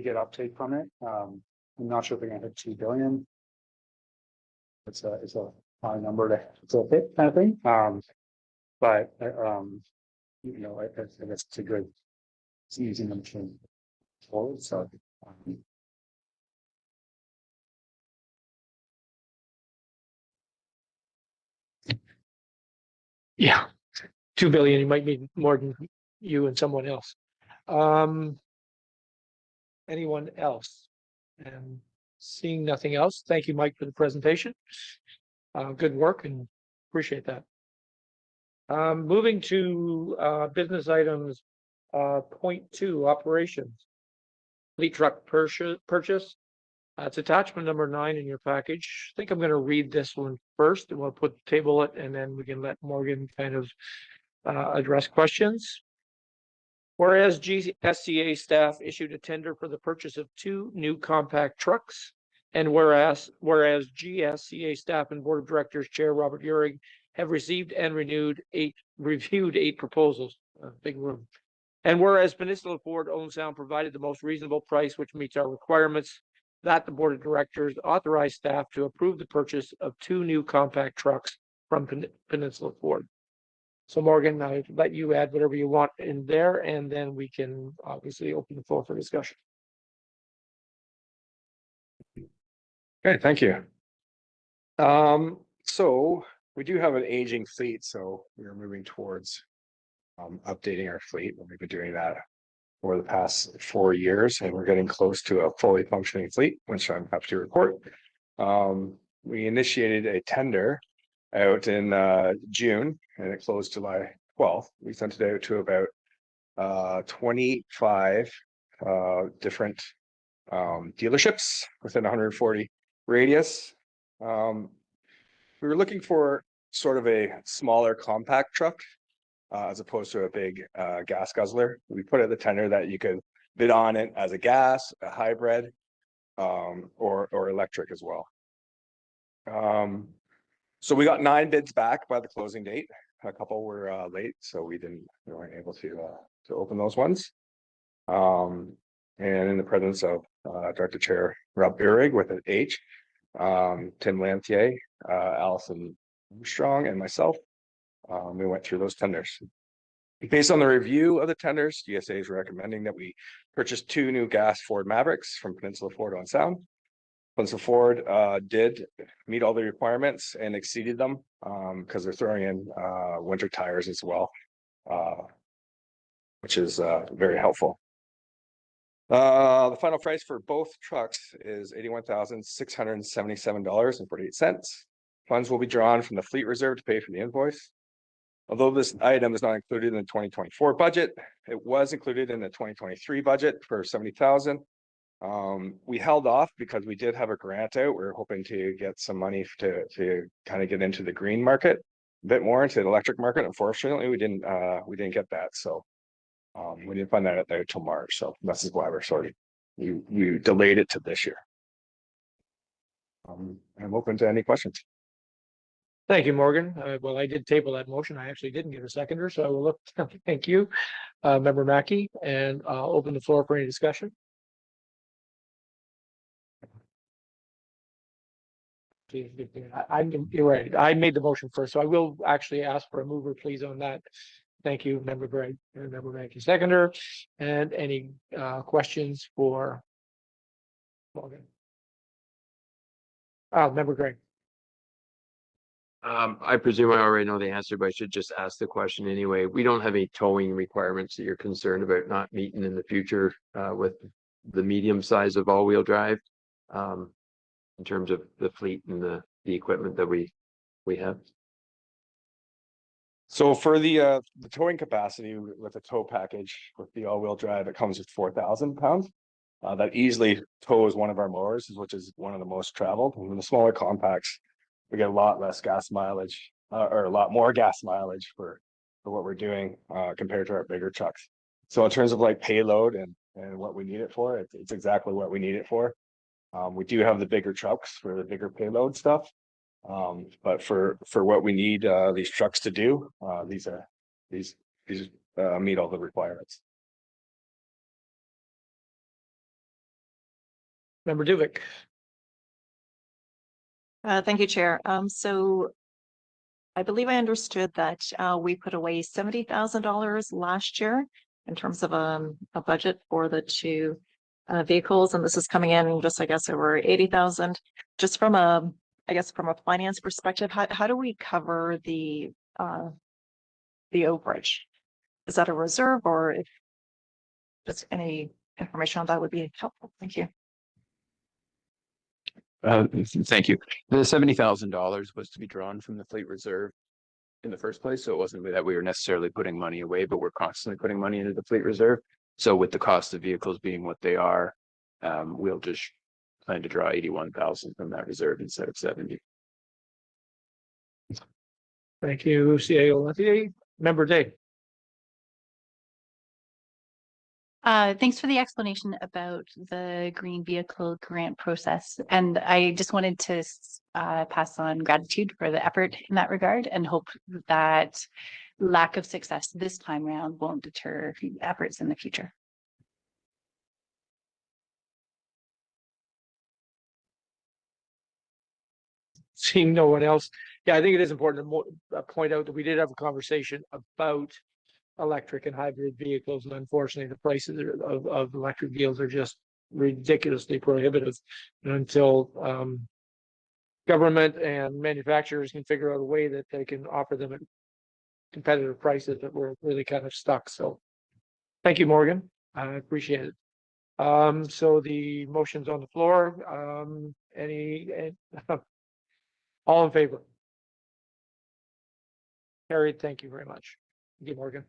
get uptake from it. I'm not sure if we're gonna hit 2 billion. It's a high number to hit kind of thing. But you know, I guess it's a good, it's using the machine forward. So Yeah, 2 billion, you might need more than you and someone else. Anyone else? And seeing nothing else, thank you, Mike, for the presentation. Good work and appreciate that. Moving to business items, 0.2 operations. Fleet truck purchase. It's attachment number 9 in your package. I think I'm going to read this one first, and we'll table it, and then we can let Morgan kind of address questions. Whereas GSCA staff issued a tender for the purchase of 2 new compact trucks, and whereas GSCA staff and board of directors chair Robert Uhrig have received and reviewed 8 proposals, big room. And whereas Peninsula Ford Owen Sound provided the most reasonable price, which meets our requirements, that the board of directors authorized staff to approve the purchase of 2 new compact trucks from Peninsula Ford. So Morgan, I'll let you add whatever you want in there, and then we can obviously open the floor for discussion. Okay, thank you. So we do have an aging fleet, so we're moving towards updating our fleet. We've been doing that for the past 4 years, and we're getting close to a fully functioning fleet, which I'm happy to report. We initiated a tender out in June, and it closed July 12th. We sent it out to about 25 different dealerships within 140 radius. We were looking for sort of a smaller compact truck as opposed to a big gas guzzler. We put out the tender that you could bid on it as a gas, a hybrid, or electric as well. So we got 9 bids back by the closing date. A couple were late, so we weren't able to open those ones. And in the presence of Director Chair Rob Uhrig with an H, Tim Lantier, Allison Strong, and myself, we went through those tenders. Based on the review of the tenders, GSA is recommending that we purchase 2 new gas Ford Mavericks from Peninsula Ford Owen Sound. Peninsula Ford did meet all the requirements and exceeded them because they're throwing in winter tires as well, which is very helpful. The final price for both trucks is $81,677.48. Funds will be drawn from the fleet reserve to pay for the invoice. Although this item is not included in the 2024 budget, it was included in the 2023 budget for $70,000. We held off because we did have a grant out. We were hoping to get some money to kind of get into the green market, a bit more into the electric market. Unfortunately, we didn't get that. So we didn't find that out there till March. So this is why we delayed it to this year. I'm open to any questions. Thank you, Morgan. Well, I did table that motion. I actually didn't get a seconder, so I will look. Thank you, Member Mackey, and I'll open the floor for any discussion. You're right. I made the motion first, so I will actually ask for a mover, please, on that. Thank you, Member Gregg and Member Mackey, seconder. And any questions for Morgan? Member Gregg. I presume I already know the answer, but I should just ask the question anyway. We don't have any towing requirements that you're concerned about not meeting in the future with the medium size of all-wheel drive in terms of the fleet and the equipment that we have. So for the towing capacity with a tow package with the all-wheel drive, it comes with 4,000 pounds. That easily tows one of our mowers, which is one of the most traveled. And the smaller compacts, we get a lot less gas mileage, or a lot more gas mileage for what we're doing compared to our bigger trucks. So in terms of like payload and what we need it for, it's exactly what we need it for. We do have the bigger trucks for the bigger payload stuff. But for what we need these trucks to do, these meet all the requirements. Member Duvick. Thank you, Chair. So I believe I understood that we put away $70,000 last year in terms of a budget for the two vehicles, and this is coming in just, I guess, over 80,000. Just from a, I guess, from a finance perspective, how do we cover the overage? Is that a reserve, or if just any information on that would be helpful? Thank you. Thank you. The $70,000 was to be drawn from the fleet reserve in the first place. So it wasn't that we were necessarily putting money away, but we're constantly putting money into the fleet reserve. So with the cost of vehicles being what they are, we'll just plan to draw 81,000 from that reserve instead of 70. Thank you, CAO Lenthier. Member Day. Thanks for the explanation about the green vehicle grant process. And I just wanted to pass on gratitude for the effort in that regard and hope that lack of success this time around won't deter efforts in the future. Seeing no one else. Yeah, I think it is important to point out that we did have a conversation about electric and hybrid vehicles, and unfortunately the prices of electric vehicles are just ridiculously prohibitive. And until government and manufacturers can figure out a way that they can offer them at competitive prices, that we're really kind of stuck. So thank you, Morgan. I appreciate it. So the motion's on the floor. All in favor? Carried. Thank you very much. Thank you, Morgan.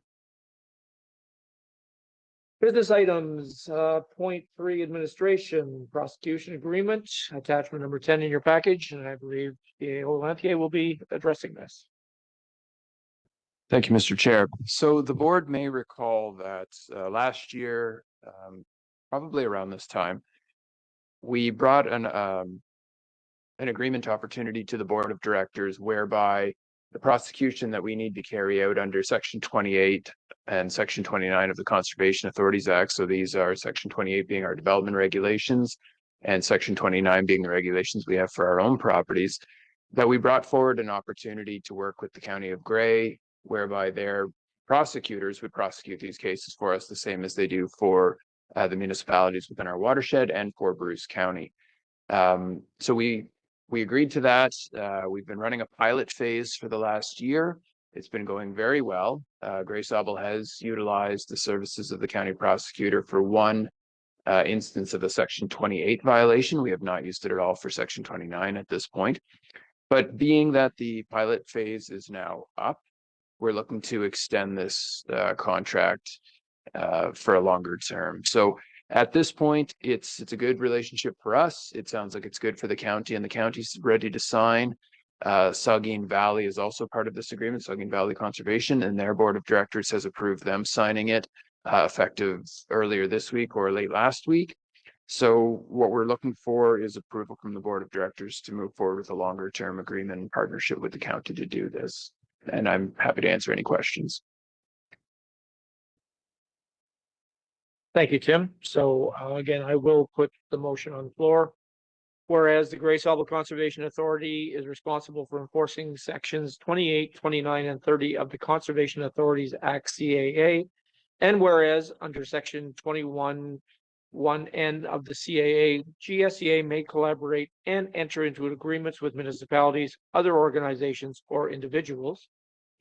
Business items, 0.3 administration prosecution agreement, attachment number 10 in your package, and I believe CAO Lenthier will be addressing this. Thank you, Mr. Chair. So the board may recall that last year, probably around this time, we brought an agreement opportunity to the board of directors whereby the prosecution that we need to carry out under Section 28 and Section 29 of the Conservation Authorities Act. So these are Section 28 being our development regulations and Section 29 being the regulations we have for our own properties, that we brought forward an opportunity to work with the County of Grey, whereby their prosecutors would prosecute these cases for us the same as they do for the municipalities within our watershed and for Bruce County. So we agreed to that. We've been running a pilot phase for the last year. It's been going very well. Sauble has utilized the services of the county prosecutor for one instance of a Section 28 violation. We have not used it at all for Section 29 at this point. But being that the pilot phase is now up, we're looking to extend this contract for a longer term. So at this point, it's a good relationship for us. It sounds like it's good for the county, and the county's ready to sign. Saugeen Valley is also part of this agreement, Saugeen Valley Conservation, and their board of directors has approved them signing it effective earlier this week or late last week. So what we're looking for is approval from the board of directors to move forward with a longer term agreement and partnership with the county to do this. And I'm happy to answer any questions. Thank you, Tim. So again, I will put the motion on the floor. Whereas the Sauble Conservation Authority is responsible for enforcing sections 28, 29, and 30 of the Conservation Authorities Act CAA. And whereas under section 21(1)(n) of the CAA, GSEA may collaborate and enter into agreements with municipalities, other organizations, or individuals.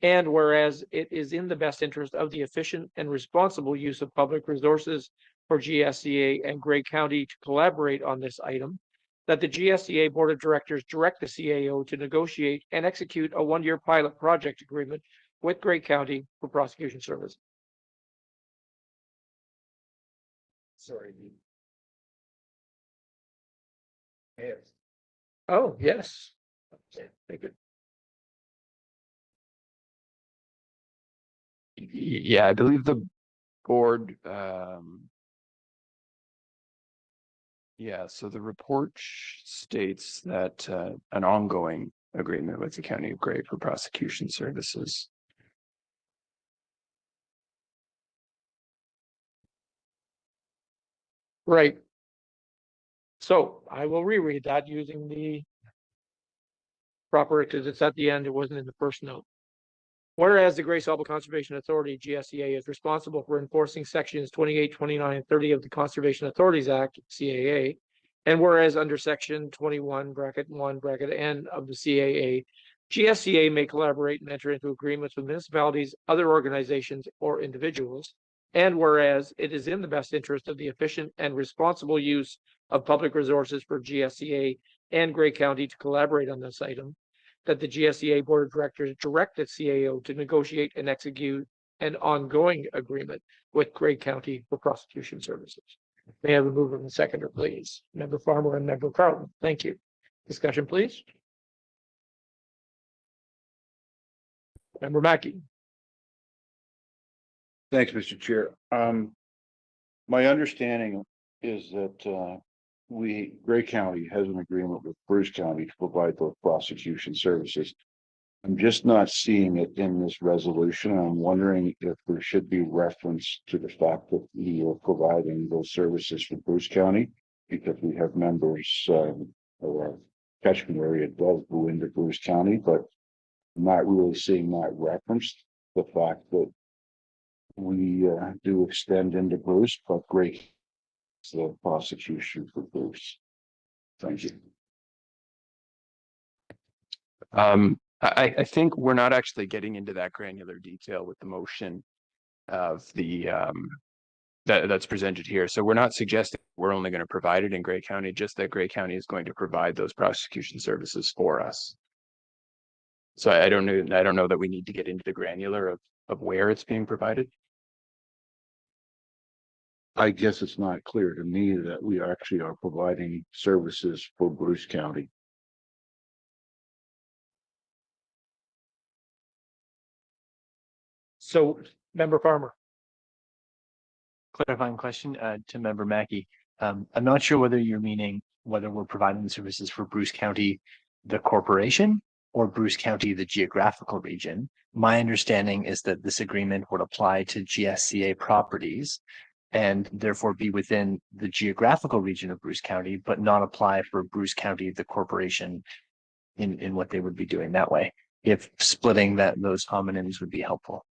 And whereas it is in the best interest of the efficient and responsible use of public resources for GSEA and Grey County to collaborate on this item, that the GSEA Board of Directors direct the CAO to negotiate and execute a one-year pilot project agreement with Gray County for prosecution service. Sorry. Oh, yes. Okay, thank you. Yeah, I believe the board, yeah, so the report states that an ongoing agreement with the County of Gray for prosecution services. Right. So I will reread that using the proper, because it's at the end, it wasn't in the first note. Whereas the Gray Sauble Conservation Authority, GSEA, is responsible for enforcing sections 28, 29, and 30 of the Conservation Authorities Act, CAA, and whereas under section 21, bracket 1, bracket N of the CAA, GSEA may collaborate and enter into agreements with municipalities, other organizations, or individuals. And whereas it is in the best interest of the efficient and responsible use of public resources for GSEA and Gray County to collaborate on this item, that the GSEA Board of Directors direct the CAO to negotiate and execute an ongoing agreement with Gray County for prosecution services. May I have a mover and a seconder, please? Member Farmer and Member Carlton. Thank you. Discussion, please. Member Mackey. Thanks, Mr. Chair. My understanding is that Gray County has an agreement with Bruce County to provide those prosecution services. I'm just not seeing it in this resolution. I'm wondering if there should be reference to the fact that we are providing those services for Bruce County, because we have members of our catchment area does go into Bruce County, but I'm not really seeing that referenced. The fact that we do extend into Bruce, but Gray the prosecution for Bruce. Thank you. I think we're not actually getting into that granular detail with the motion of the that's presented here. So we're not suggesting we're only going to provide it in Gray County, just that Gray County is going to provide those prosecution services for us. So I don't know that we need to get into the granular of where it's being provided. I guess it's not clear to me that we actually are providing services for Bruce County. So, Member Farmer. Clarifying question to Member Mackey. I'm not sure whether you're meaning whether we're providing the services for Bruce County, the corporation, or Bruce County, the geographical region. My understanding is that this agreement would apply to GSCA properties and therefore be within the geographical region of Bruce County, but not apply for Bruce County, the corporation, in what they would be doing that way. If splitting those homonyms would be helpful.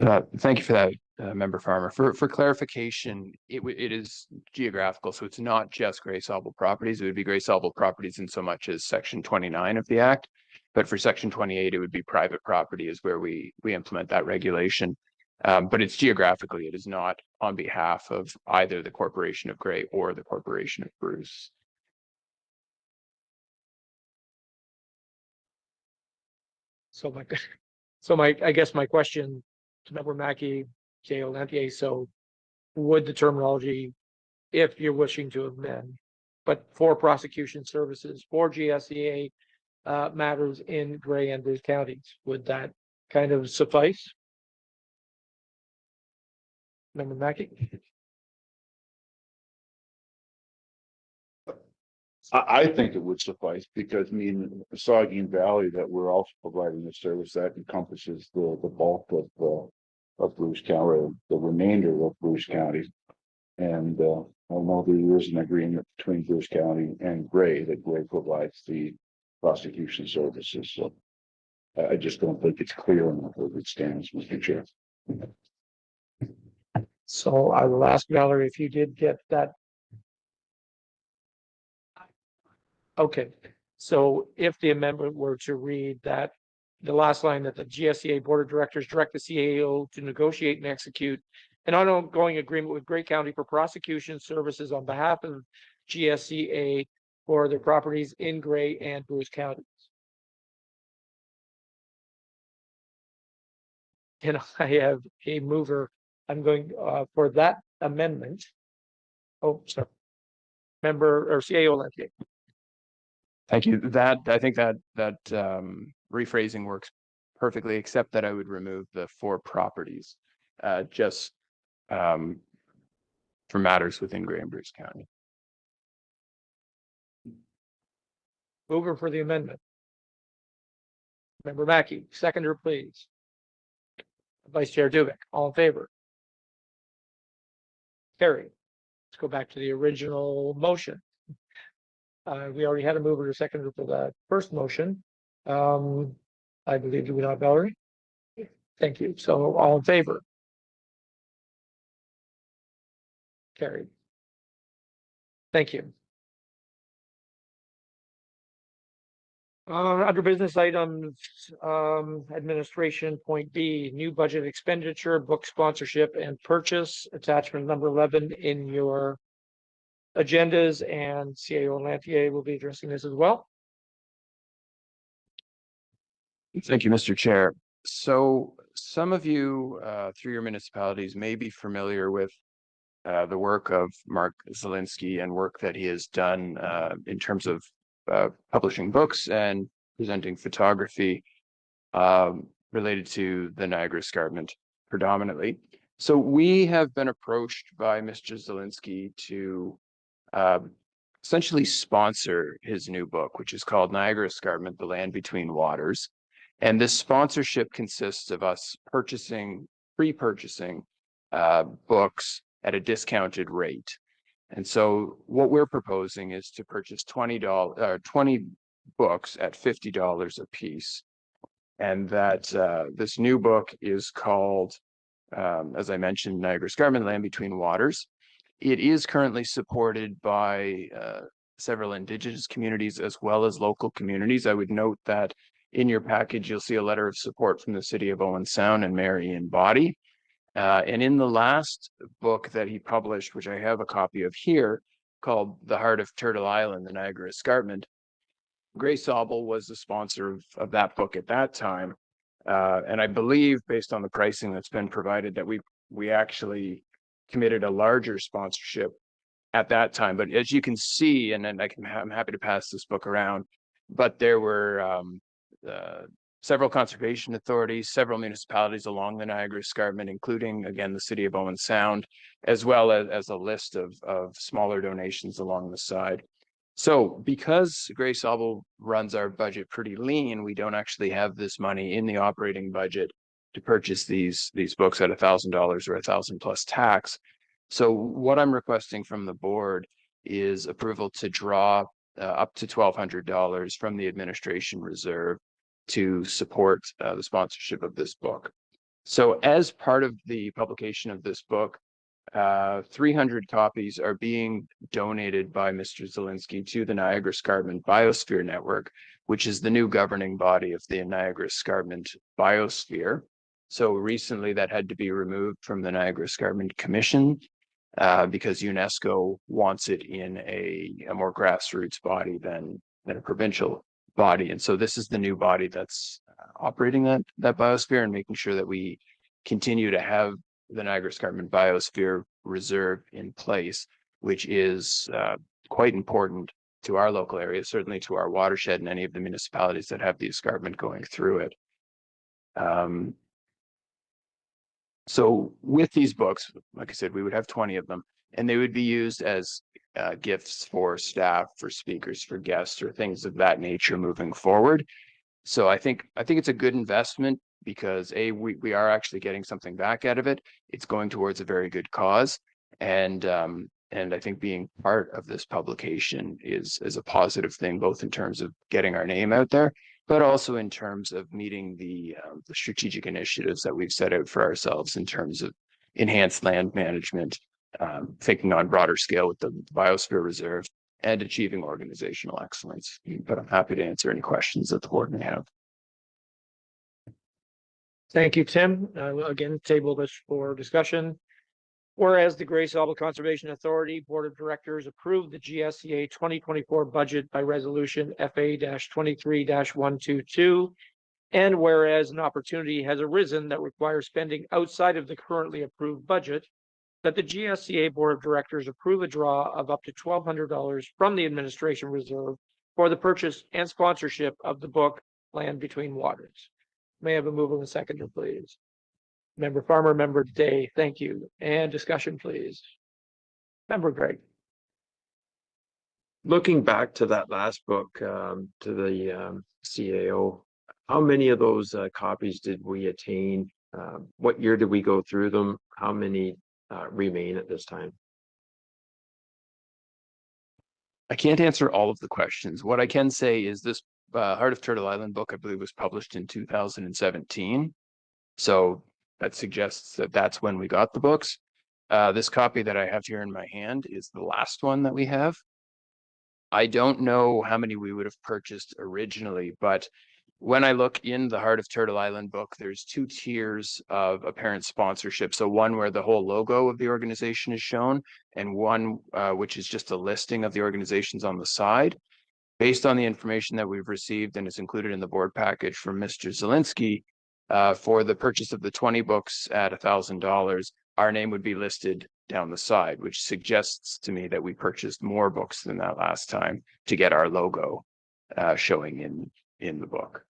Thank you for that, Member Farmer. For clarification, it is geographical, so it's not just Gray Sauble properties. It would be Gray Sauble properties in so much as section 29 of the Act. But for section 28, it would be private property is where we implement that regulation. But it's geographically, it is not on behalf of either the Corporation of Gray or the Corporation of Bruce. I guess my question to Member Mackey, J.O. Lantier, so would the terminology, if you're wishing to amend, but for prosecution services for GSEA matters in Gray and Bruce counties, would that kind of suffice? Member Mackey? I think it would suffice, because I mean, Saugeen Valley, that we're also providing the service, that encompasses the bulk of Bruce County, the remainder of Bruce County. And I know there is an agreement between Bruce County and Gray that Gray provides the prosecution services. So I just don't think it's clear enough as it stands, Mr. Chair. So I will ask Valerie if you did get that. Okay, so if the amendment were to read that, the last line, that the GSEA Board of Directors direct the CAO to negotiate and execute an ongoing agreement with Gray County for prosecution services on behalf of GSEA for their properties in Gray and Bruce counties. and I have a mover. I'm going for that amendment. Oh, sorry. Member or CAO Lantier. Thank you. I think that rephrasing works perfectly, except that I would remove the 4 properties, just for matters within Grey and Bruce County. Mover for the amendment. Member Mackey, seconder, please. Vice Chair Dubek, all in favor? Carried. Let's go back to the original motion. We already had a mover to seconder for that first motion. I believe, do we not, Valerie? Thank you. So all in favor? Carried. Thank you. Under business items, administration, point B, new budget expenditure, book sponsorship and purchase, attachment number 11 in your agendas, and CAO Lantier will be addressing this as well. Thank you, Mr. Chair. So some of you through your municipalities may be familiar with the work of Mark Zielinski and work that he has done in terms of publishing books and presenting photography related to the Niagara Escarpment predominantly. So we have been approached by Mr. Zielinski to essentially sponsor his new book, which is called Niagara Escarpment, The Land Between Waters. And this sponsorship consists of us pre-purchasing books at a discounted rate. And so what we're proposing is to purchase 20 books at $50 a piece. And that this new book is called, as I mentioned, Niagara Escarpment, Land Between Waters. It is currently supported by several Indigenous communities as well as local communities. I would note that in your package, you'll see a letter of support from the City of Owen Sound and Mary Ian Body. And in the last book that he published, which I have a copy of here, called The Heart of Turtle Island, the Niagara Escarpment, Gray Sauble was the sponsor of that book at that time. And I believe, based on the pricing that's been provided, that we actually committed a larger sponsorship at that time. But as you can see, and then I'm happy to pass this book around, but there were several conservation authorities, several municipalities along the Niagara Escarpment, including, again, the City of Owen Sound, as well as a list of smaller donations along the side. So because Gray Sauble runs our budget pretty lean, we don't actually have this money in the operating budget to purchase these books at $1,000 or $1,000 plus tax. So what I'm requesting from the board is approval to draw up to $1,200 from the administration reserve to support the sponsorship of this book. So as part of the publication of this book, 300 copies are being donated by Mr. Zielinski to the Niagara Escarpment Biosphere Network, which is the new governing body of the Niagara Escarpment Biosphere. So recently that had to be removed from the Niagara Escarpment Commission because UNESCO wants it in a more grassroots body than a provincial body. And so this is the new body that's operating that biosphere and making sure that we continue to have the Niagara Escarpment Biosphere Reserve in place, which is quite important to our local area, certainly to our watershed and any of the municipalities that have the escarpment going through it. So with these books, like I said, we would have 20 of them, and they would be used as gifts for staff, for speakers, for guests, or things of that nature moving forward. So I think it's a good investment because we are actually getting something back out of it. It's going towards a very good cause, and I think being part of this publication is a positive thing, both in terms of getting our name out there, but also in terms of meeting the strategic initiatives that we've set out for ourselves in terms of enhanced land management, thinking on broader scale with the Biosphere Reserve, and achieving organizational excellence. But I'm happy to answer any questions that the board may have. Thank you, Tim. Again, table this for discussion. Whereas the Gray Sauble Conservation Authority Board of Directors approved the GSCA 2024 budget by resolution FA-23-122 And whereas an opportunity has arisen that requires spending outside of the currently approved budget, that the GSCA Board of Directors approve a draw of up to $1,200 from the administration reserve for the purchase and sponsorship of the book Land Between Waters. May I have a move and a seconder, please? Member Farmer, Member Day, thank you. And discussion, please. Member Greg. Looking back to that last book, to the CAO, how many of those copies did we attain? What year did we go through them? How many remain at this time? I can't answer all of the questions. What I can say is this Heart of Turtle Island book, I believe, was published in 2017. So that suggests that that's when we got the books. This copy that I have here in my hand is the last one that we have. I don't know how many we would have purchased originally, but when I look in the Heart of Turtle Island book, there's two tiers of apparent sponsorship. So one where the whole logo of the organization is shown, and one which is just a listing of the organizations on the side. Based on the information that we've received and is included in the board package from Mr. Zielinski, for the purchase of the 20 books at $1,000, our name would be listed down the side, which suggests to me that we purchased more books than that last time to get our logo showing in the book.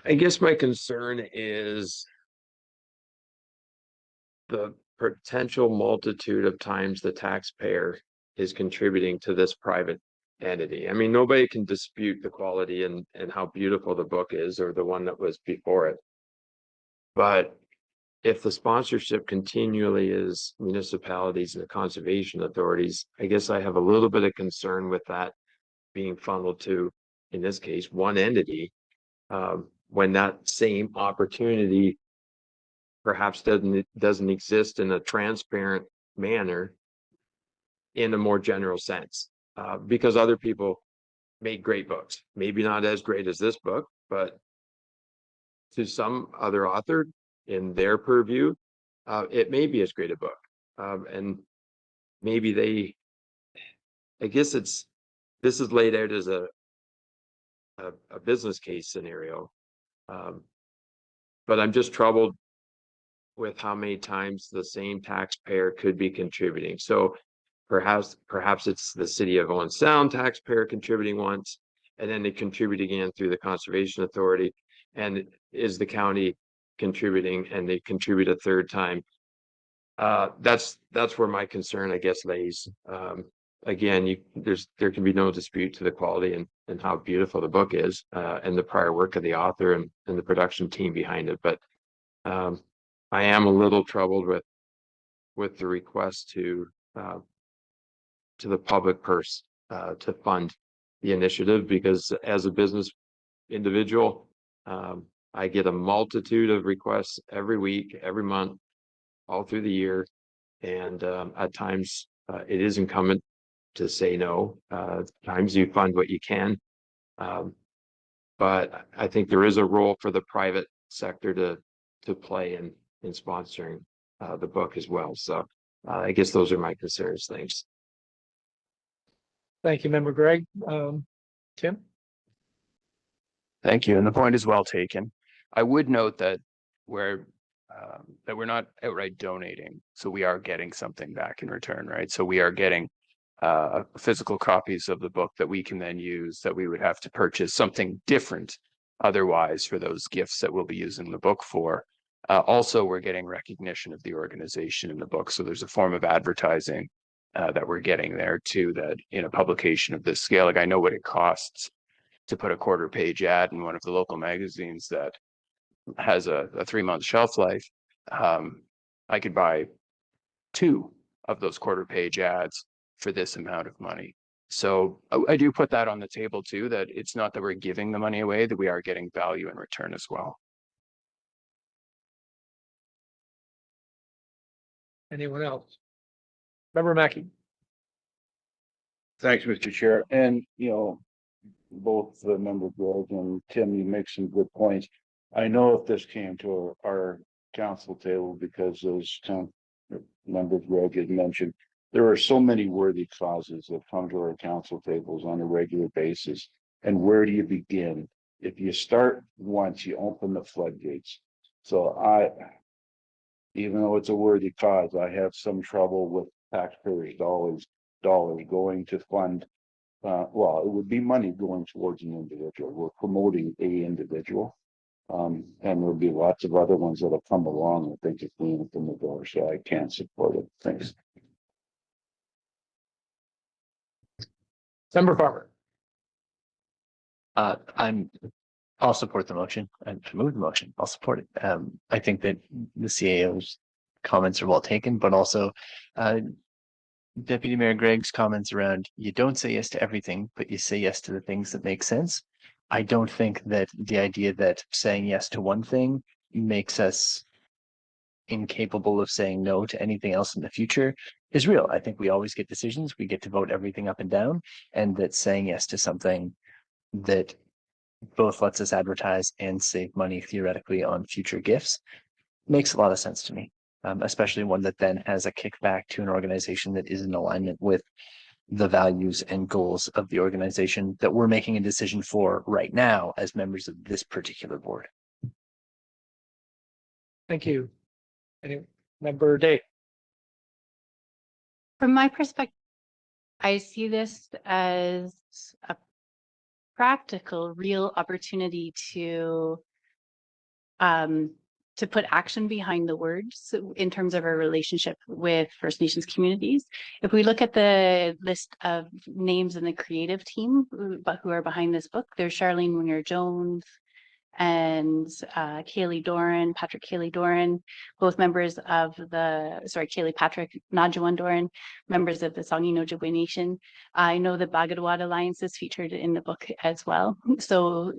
I guess my concern is the potential multitude of times the taxpayer is contributing to this private entity. I mean, nobody can dispute the quality and how beautiful the book is, or the one that was before it. But if the sponsorship continually is municipalities and the conservation authorities, I guess I have a little bit of concern with that being funneled to, in this case, one entity, when that same opportunity perhaps doesn't exist in a transparent manner in a more general sense, because other people made great books, maybe not as great as this book, but to some other author in their purview, it may be as great a book. And maybe I guess this is laid out as a business case scenario. But I'm just troubled with how many times the same taxpayer could be contributing. So perhaps it's the city of Owen Sound taxpayer contributing once, and then they contribute again through the Conservation Authority, and is the county contributing and they contribute a third time. That's where my concern, I guess, lays. Again, there can be no dispute to the quality and how beautiful the book is, and the prior work of the author and the production team behind it. But I am a little troubled with the request to the public purse to fund the initiative, because as a business individual, I get a multitude of requests every week, every month, all through the year. And at times it is incumbent to say no. Times you fund what you can. But I think there is a role for the private sector to play in sponsoring the book as well. So I guess those are my concerns. Thanks. Thank you, Member Greg. Tim? Thank you. And the point is well taken. I would note that we're not outright donating. So we are getting something back in return, right? So we are getting physical copies of the book that we can then use, that we would have to purchase something different otherwise for those gifts that we'll be using the book for. Also, we're getting recognition of the organization in the book. So there's a form of advertising that we're getting there too, that in a publication of this scale, like I know what it costs to put a quarter-page ad in one of the local magazines that has a 3-month shelf life. I could buy 2 of those quarter-page ads for this amount of money. So I do put that on the table too, that it's not that we're giving the money away, that we are getting value in return as well. Anyone else? Member Mackey? Thanks, Mr. Chair. And, both the member Greg and Tim, you make some good points. I know if this came to our council table, because as member Greg had mentioned, there are so many worthy causes that come to our council tables on a regular basis. And where do you begin? If you start once, you open the floodgates. So even though it's a worthy cause, I have some trouble with taxpayers' dollars going to fund. Well, it would be money going towards an individual. We're promoting a individual. And there'll be lots of other ones that'll come along and think it's clean from the door. So I can't support it. Thanks. Member Farmer. I'll support the motion and move the motion. I'll support it. I think that the CAO's comments are well taken, but also Deputy Mayor Gregg's comments around you don't say yes to everything, but you say yes to the things that make sense. I don't think that the idea that saying yes to one thing makes us incapable of saying no to anything else in the future is real. I think we always get decisions. We get to vote everything up and down, and that saying yes to something that both lets us advertise and save money theoretically on future gifts makes a lot of sense to me, especially one that then has a kickback to an organization that is in alignment with the values and goals of the organization that we're making a decision for right now as members of this particular board. Thank you. Any member Day? From my perspective, I see this as a practical, real opportunity to put action behind the words in terms of our relationship with First Nations communities. If we look at the list of names in the creative team who are behind this book, there's Charlene Winger-Jones and Kaylee Doran, Patrick Kaylee Doran, both members of Kaylee Patrick, Najawan Doran, members of the Songhees Ojibwe Nation. I know the Bagadawad Alliance is featured in the book as well. So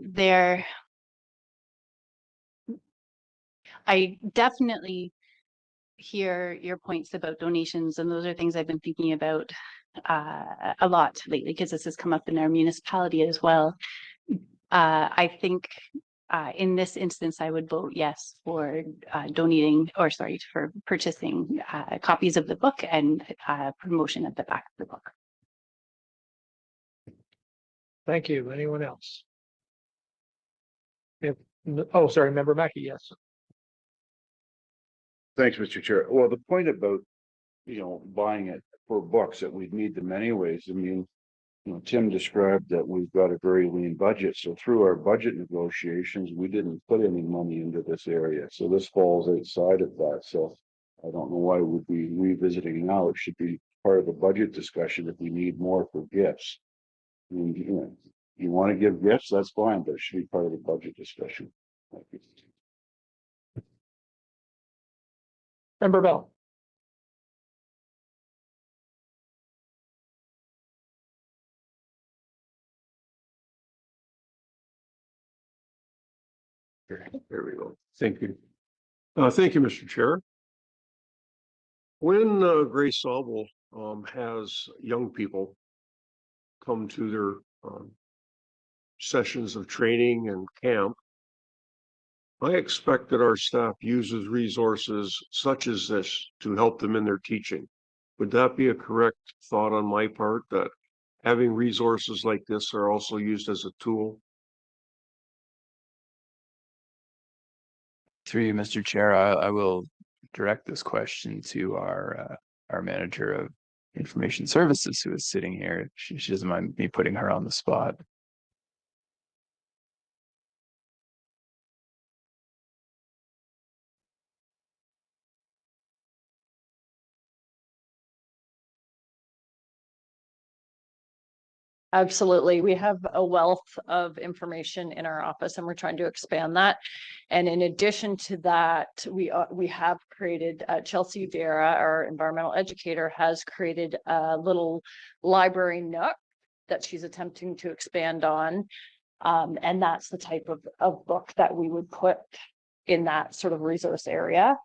I definitely hear your points about donations, and those are things I've been thinking about a lot lately because this has come up in our municipality as well. I think in this instance, I would vote yes for for purchasing copies of the book and promotion at the back of the book. Thank you. Anyone else? Oh, sorry, Member Mackey, yes. Thanks, Mr. Chair. Well, the point about, buying it for books that we'd need them anyways. I mean, Tim described that we've got a very lean budget. So through our budget negotiations, we didn't put any money into this area. So this falls outside of that. So I don't know why we'd be revisiting now. It should be part of the budget discussion if we need more for gifts. I mean, you want to give gifts, that's fine, but it should be part of the budget discussion. Thank you. Member Bell. There we go. Thank you. Thank you, Mr. Chair. When Grace Sauble has young people come to their sessions of training and camp, I expect that our staff uses resources such as this to help them in their teaching. Would that be a correct thought on my part, that having resources like this are also used as a tool? Through you, Mr. Chair, I will direct this question to our manager of information services who is sitting here. She doesn't mind me putting her on the spot. Absolutely. We have a wealth of information in our office and we're trying to expand that. And in addition to that, we have created, Chelsea Vera, our environmental educator, has created a little library nook that she's attempting to expand on. And that's the type of book that we would put in that sort of resource area.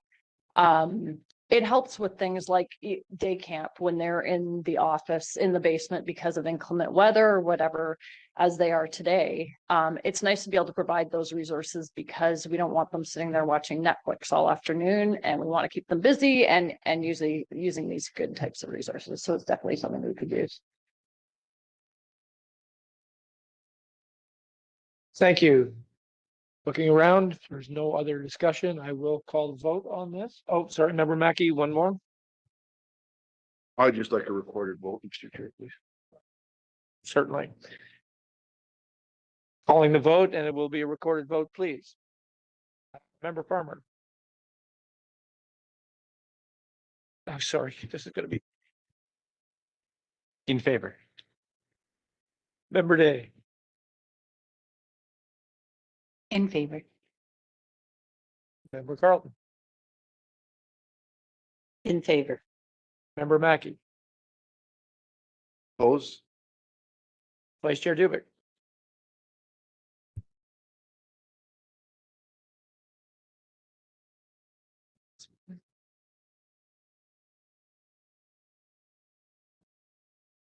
it helps with things like day camp when they're in the office in the basement because of inclement weather or whatever, as they are today. It's nice to be able to provide those resources because we don't want them sitting there watching Netflix all afternoon, and we want to keep them busy and usually using these good types of resources. So it's definitely something we could use. Thank you. Looking around, if there's no other discussion, I will call the vote on this. Oh, sorry, Member Mackey, one more. I'd just like a recorded vote, Mr. Chair, please. Certainly. Calling the vote, and it will be a recorded vote, please. Member Farmer. Oh, sorry, this is going to be In favor. Member Day, In favor. Member Carlton, In favor. Member Mackey, Opposed? Vice Chair Dubik,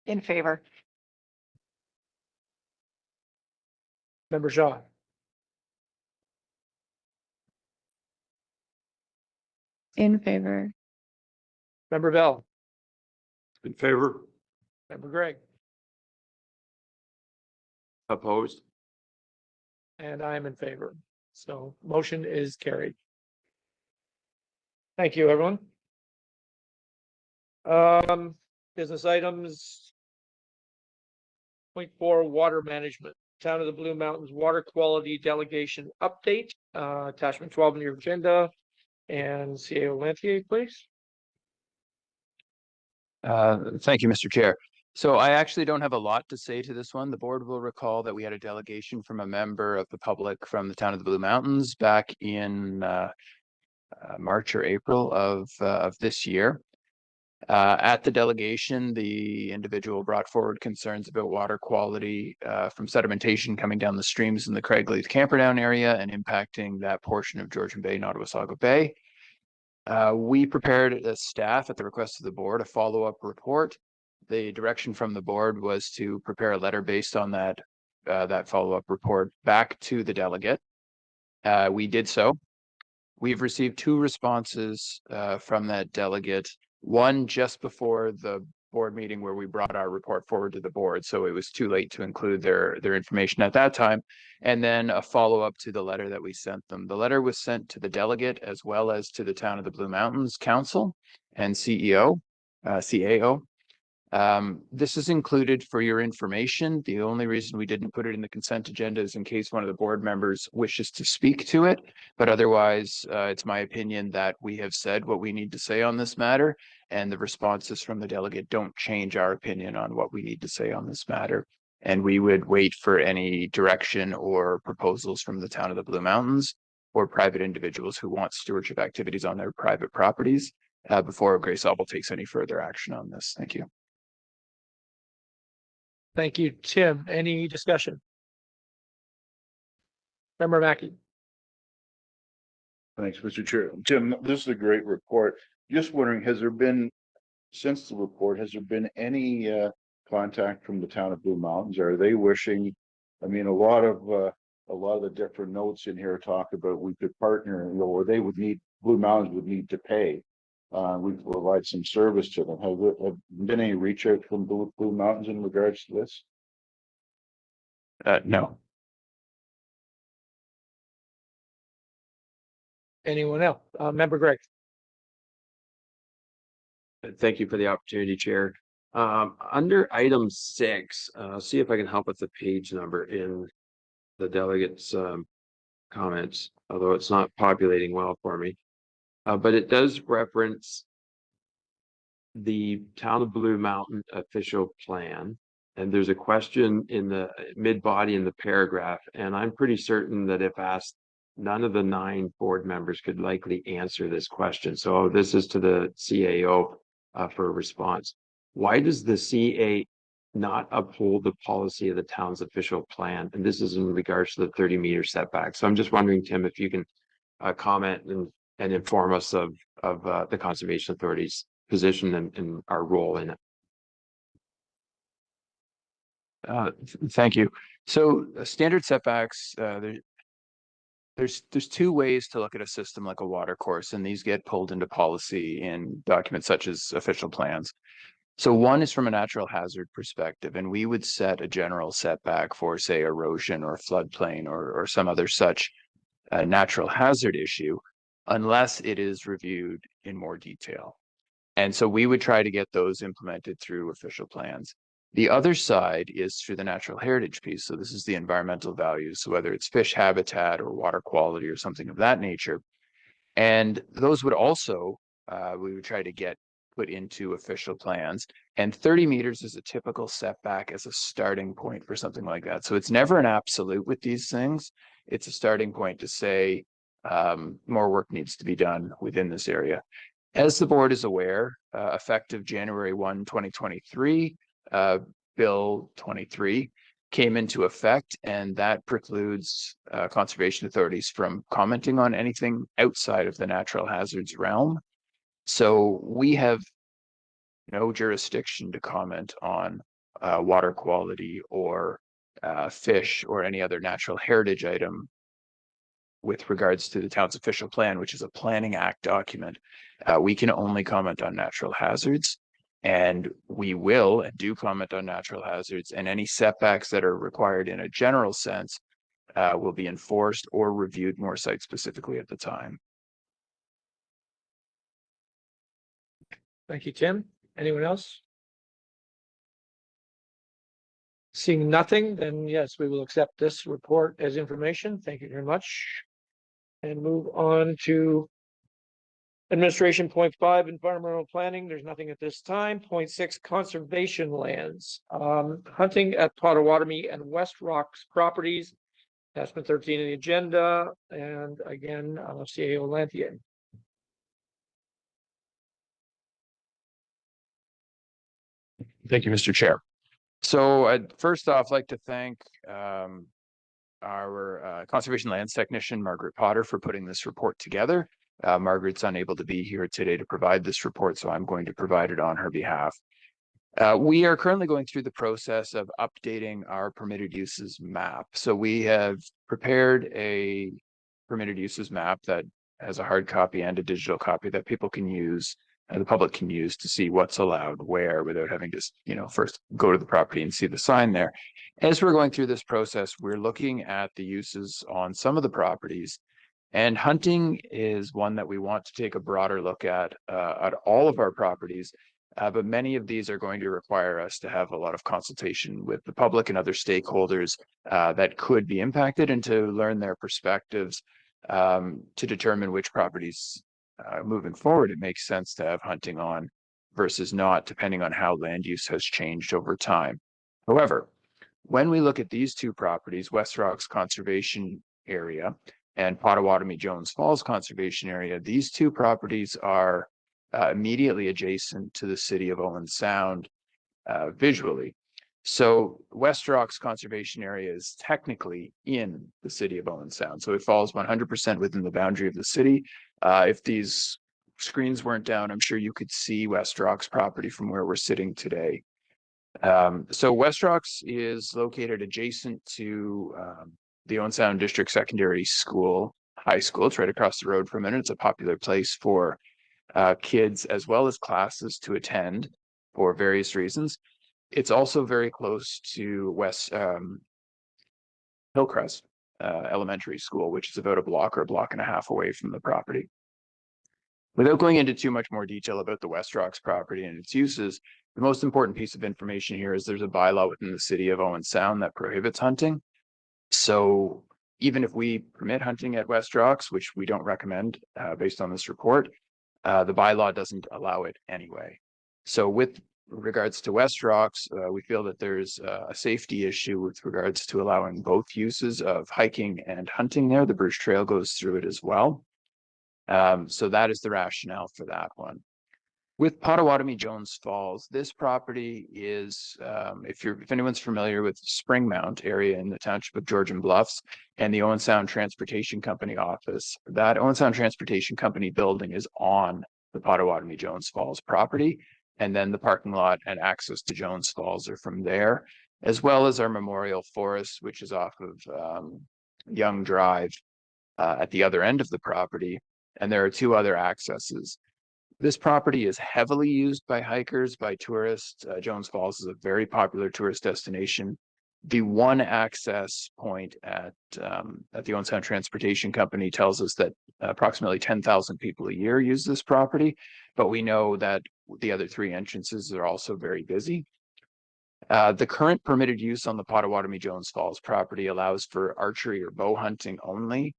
In favor. Member Shaw, In favor. Member Bell, In favor? Member Gregg, Opposed? and I am in favor. So motion is carried. Thank you, everyone. Business items. 0.4 water management, Town of the Blue Mountains Water Quality Delegation Update, attachment 12 in your agenda. And CAO Lantier, please. Thank you, Mr. Chair. So I actually don't have a lot to say to this one. The board will recall that we had a delegation from a member of the public from the Town of the Blue Mountains back in March or April of this year. At the delegation, the individual brought forward concerns about water quality from sedimentation coming down the streams in the Craigleith Camperdown area and impacting that portion of Georgian Bay, Nottawasaga Bay. We prepared as staff at the request of the board a follow-up report. The direction from the board was to prepare a letter based on that follow-up report back to the delegate. We did so. We've received 2 responses from that delegate. One just before the board meeting where we brought our report forward to the board, so it was too late to include their information at that time. And then a follow-up to the letter that we sent them. The letter was sent to the delegate as well as to the Town of the Blue Mountains Council and CAO. This is included for your information. The only reason we didn't put it in the consent agenda is in case one of the board members wishes to speak to it. But otherwise, it's my opinion that we have said what we need to say on this matter, and the responses from the delegate don't change our opinion on what we need to say on this matter. And we would wait for any direction or proposals from the Town of the Blue Mountains or private individuals who want stewardship activities on their private properties before Grace Sauble takes any further action on this. Thank you. Thank you, Tim. Any discussion? Member Mackey. Thanks, Mr. Chair. Tim, this is a great report. Just wondering, has there been, since the report, has there been any contact from the Town of Blue Mountains? Are they wishing, I mean, a lot of the different notes in here talk about we could partner, or they would need, Blue Mountains would need to pay. We provide some service to them. Have there been any reach out from Blue Mountains in regards to this? No. Anyone else? Member Gregg. Thank you for the opportunity, Chair. Under item 6, see if I can help with the page number in the delegates' comments, although it's not populating well for me. But it does reference the Town of Blue Mountain official plan. And there's a question in the mid-body in the paragraph. And I'm pretty certain that if asked, none of the 9 board members could likely answer this question. So this is to the CAO for a response. Why does the CA not uphold the policy of the town's official plan? And this is in regards to the 30-meter setback. So I'm just wondering, Tim, if you can comment and and inform us of the Conservation Authority's position and our role in it. Thank you. So standard setbacks, there's two ways to look at a system like a water course, and these get pulled into policy in documents such as official plans. So one is from a natural hazard perspective, and we would set a general setback for, say, erosion or floodplain or some other such natural hazard issue, unless it is reviewed in more detail. And so we would try to get those implemented through official plans. The other side is through the natural heritage piece. So this is the environmental values. So whether it's fish habitat or water quality or something of that nature. And those would also, we would try to get put into official plans. And 30 meters is a typical setback as a starting point for something like that. So it's never an absolute with these things. It's a starting point to say more work needs to be done within this area. As the board is aware, effective January 1, 2023, Bill 23 came into effect, and that precludes conservation authorities from commenting on anything outside of the natural hazards realm. So we have no jurisdiction to comment on water quality or fish or any other natural heritage item with regards to the town's official plan, which is a planning act document. We can only comment on natural hazards, and we will and do comment on natural hazards, and any setbacks that are required in a general sense will be enforced or reviewed more site specifically at the time. Thank you, Tim. Anyone else? Seeing nothing, then yes, we will accept this report as information. Thank you very much. And move on to administration. Point 5, environmental planning. There's nothing at this time. Point 6, conservation lands. Hunting at Potawatomi and West Rocks properties. Attachment 13 in the agenda. And again, CAO Lanthier. Thank you, Mr. Chair. So I'd first off like to thank our conservation lands technician, Margaret Potter, for putting this report together. Margaret's unable to be here today to provide this report, so I'm going to provide it on her behalf. We are currently going through the process of updating our permitted uses map. So we have prepared a permitted uses map that has a hard copy and a digital copy that people can use, the public can use to see what's allowed where without having to, first go to the property and see the sign there. As we're going through this process, we're looking at the uses on some of the properties, and hunting is one that we want to take a broader look at all of our properties. But many of these are going to require us to have a lot of consultation with the public and other stakeholders that could be impacted, and to learn their perspectives to determine which properties moving forward it makes sense to have hunting on versus not, depending on how land use has changed over time. However, when we look at these two properties, West Rocks Conservation Area and Potawatomi Jones Falls Conservation Area, these two properties are immediately adjacent to the city of Owen Sound visually. So West Rocks Conservation Area is technically in the city of Owen Sound. So it falls 100% within the boundary of the city. If these screens weren't down, I'm sure you could see West Rocks property from where we're sitting today. So West Rocks is located adjacent to the Owen Sound District Secondary School, High School. It's right across the road from it. It's a popular place for kids as well as classes to attend for various reasons. It's also very close to West Hillcrest Elementary School, which is about a block or a block and a half away from the property. Without going into too much more detail about the West Rocks property and its uses, the most important piece of information here is there's a bylaw within the city of Owen Sound that prohibits hunting. So even if we permit hunting at West Rocks, which we don't recommend based on this report, the bylaw doesn't allow it anyway. So with regards to West Rocks, we feel that there's a safety issue with regards to allowing both uses of hiking and hunting there. The Bruce Trail goes through it as well. So that is the rationale for that one. With Potawatomi Jones Falls, this property is, if anyone's familiar with Spring Mount area in the township of Georgian Bluffs and the Owen Sound Transportation Company office, that Owen Sound Transportation Company building is on the Potawatomi Jones Falls property. And then the parking lot and access to Jones Falls are from there, as well as our memorial forest, which is off of Young Drive at the other end of the property. And there are two other accesses. This property is heavily used by hikers, by tourists. Jones Falls is a very popular tourist destination. The one access point at the Owen Sound Transportation Company tells us that approximately 10,000 people a year use this property, but we know that the other three entrances are also very busy. The current permitted use on the Potawatomi Jones Falls property allows for archery or bow hunting only.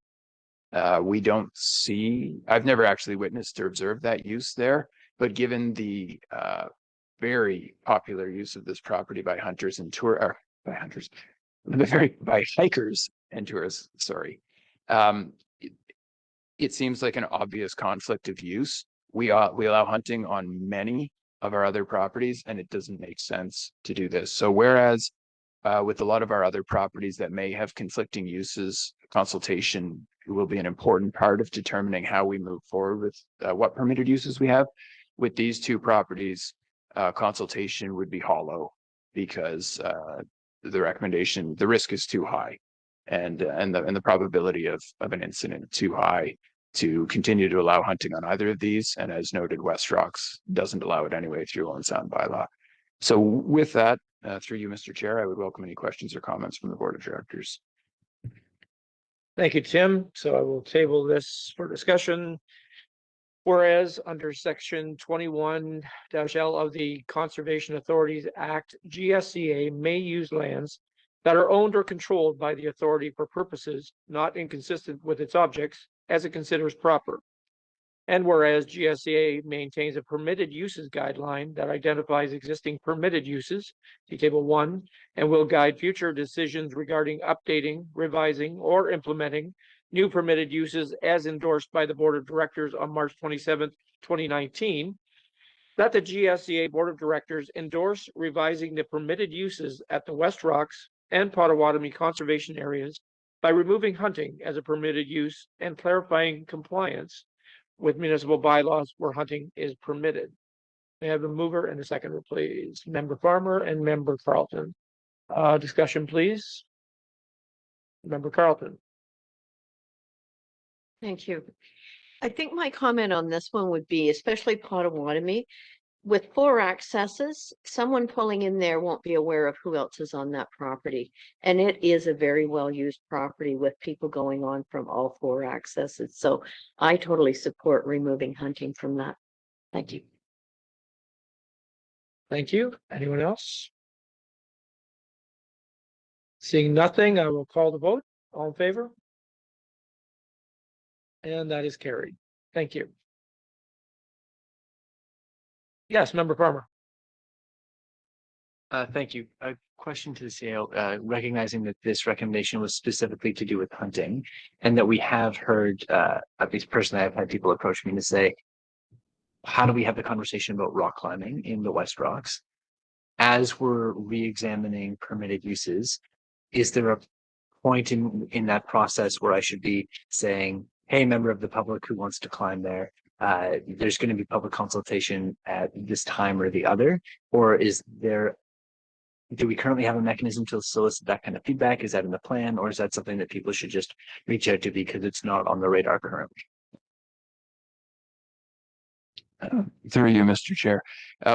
We don't see, I've never actually witnessed or observed that use there, but given the very popular use of this property by hunters and by hikers and tourists, sorry. It seems like an obvious conflict of use. We allow hunting on many of our other properties, and it doesn't make sense to do this. So whereas with a lot of our other properties that may have conflicting uses, consultation will be an important part of determining how we move forward with what permitted uses we have. With these two properties, consultation would be hollow because the risk is too high, and the probability of an incident too high to continue to allow hunting on either of these. And as noted, West Rocks doesn't allow it anyway through Owen Sound bylaw. So with that, through you, Mr. Chair, I would welcome any questions or comments from the Board of Directors. Thank you, Tim. So I will table this for discussion. Whereas under section 21-L of the Conservation Authorities Act, GSCA may use lands that are owned or controlled by the authority for purposes not inconsistent with its objects as it considers proper. And whereas GSCA maintains a permitted uses guideline that identifies existing permitted uses, see table 1, and will guide future decisions regarding updating, revising, or implementing new permitted uses as endorsed by the Board of Directors on March 27th, 2019, that the GSCA Board of Directors endorse revising the permitted uses at the West Rocks and Potawatomi conservation areas by removing hunting as a permitted use and clarifying compliance with municipal bylaws where hunting is permitted. May I have a mover and a seconder, please? Member Farmer and Member Carlton. Discussion, please. Member Carlton. Thank you. I think my comment on this one would be, especially Potawatomi, with 4 accesses, someone pulling in there won't be aware of who else is on that property. And it is a very well-used property with people going on from all 4 accesses. So I totally support removing hunting from that. Thank you. Thank you. Anyone else? Seeing nothing, I will call the vote. All in favor? And that is carried. Thank you. Yes, Member Farmer. Thank you. A question to the CEO, recognizing that this recommendation was specifically to do with hunting, and that we have heard, at least personally, I've had people approach me to say, how do we have the conversation about rock climbing in the West Rocks? As we're re-examining permitted uses, is there a point in that process where I should be saying, hey, member of the public who wants to climb there, there's going to be public consultation at this time or the other? Or do we currently have a mechanism to solicit that kind of feedback? Is that in the plan, or is that something that people should just reach out to because it's not on the radar currently? Through you, Mr. Chair.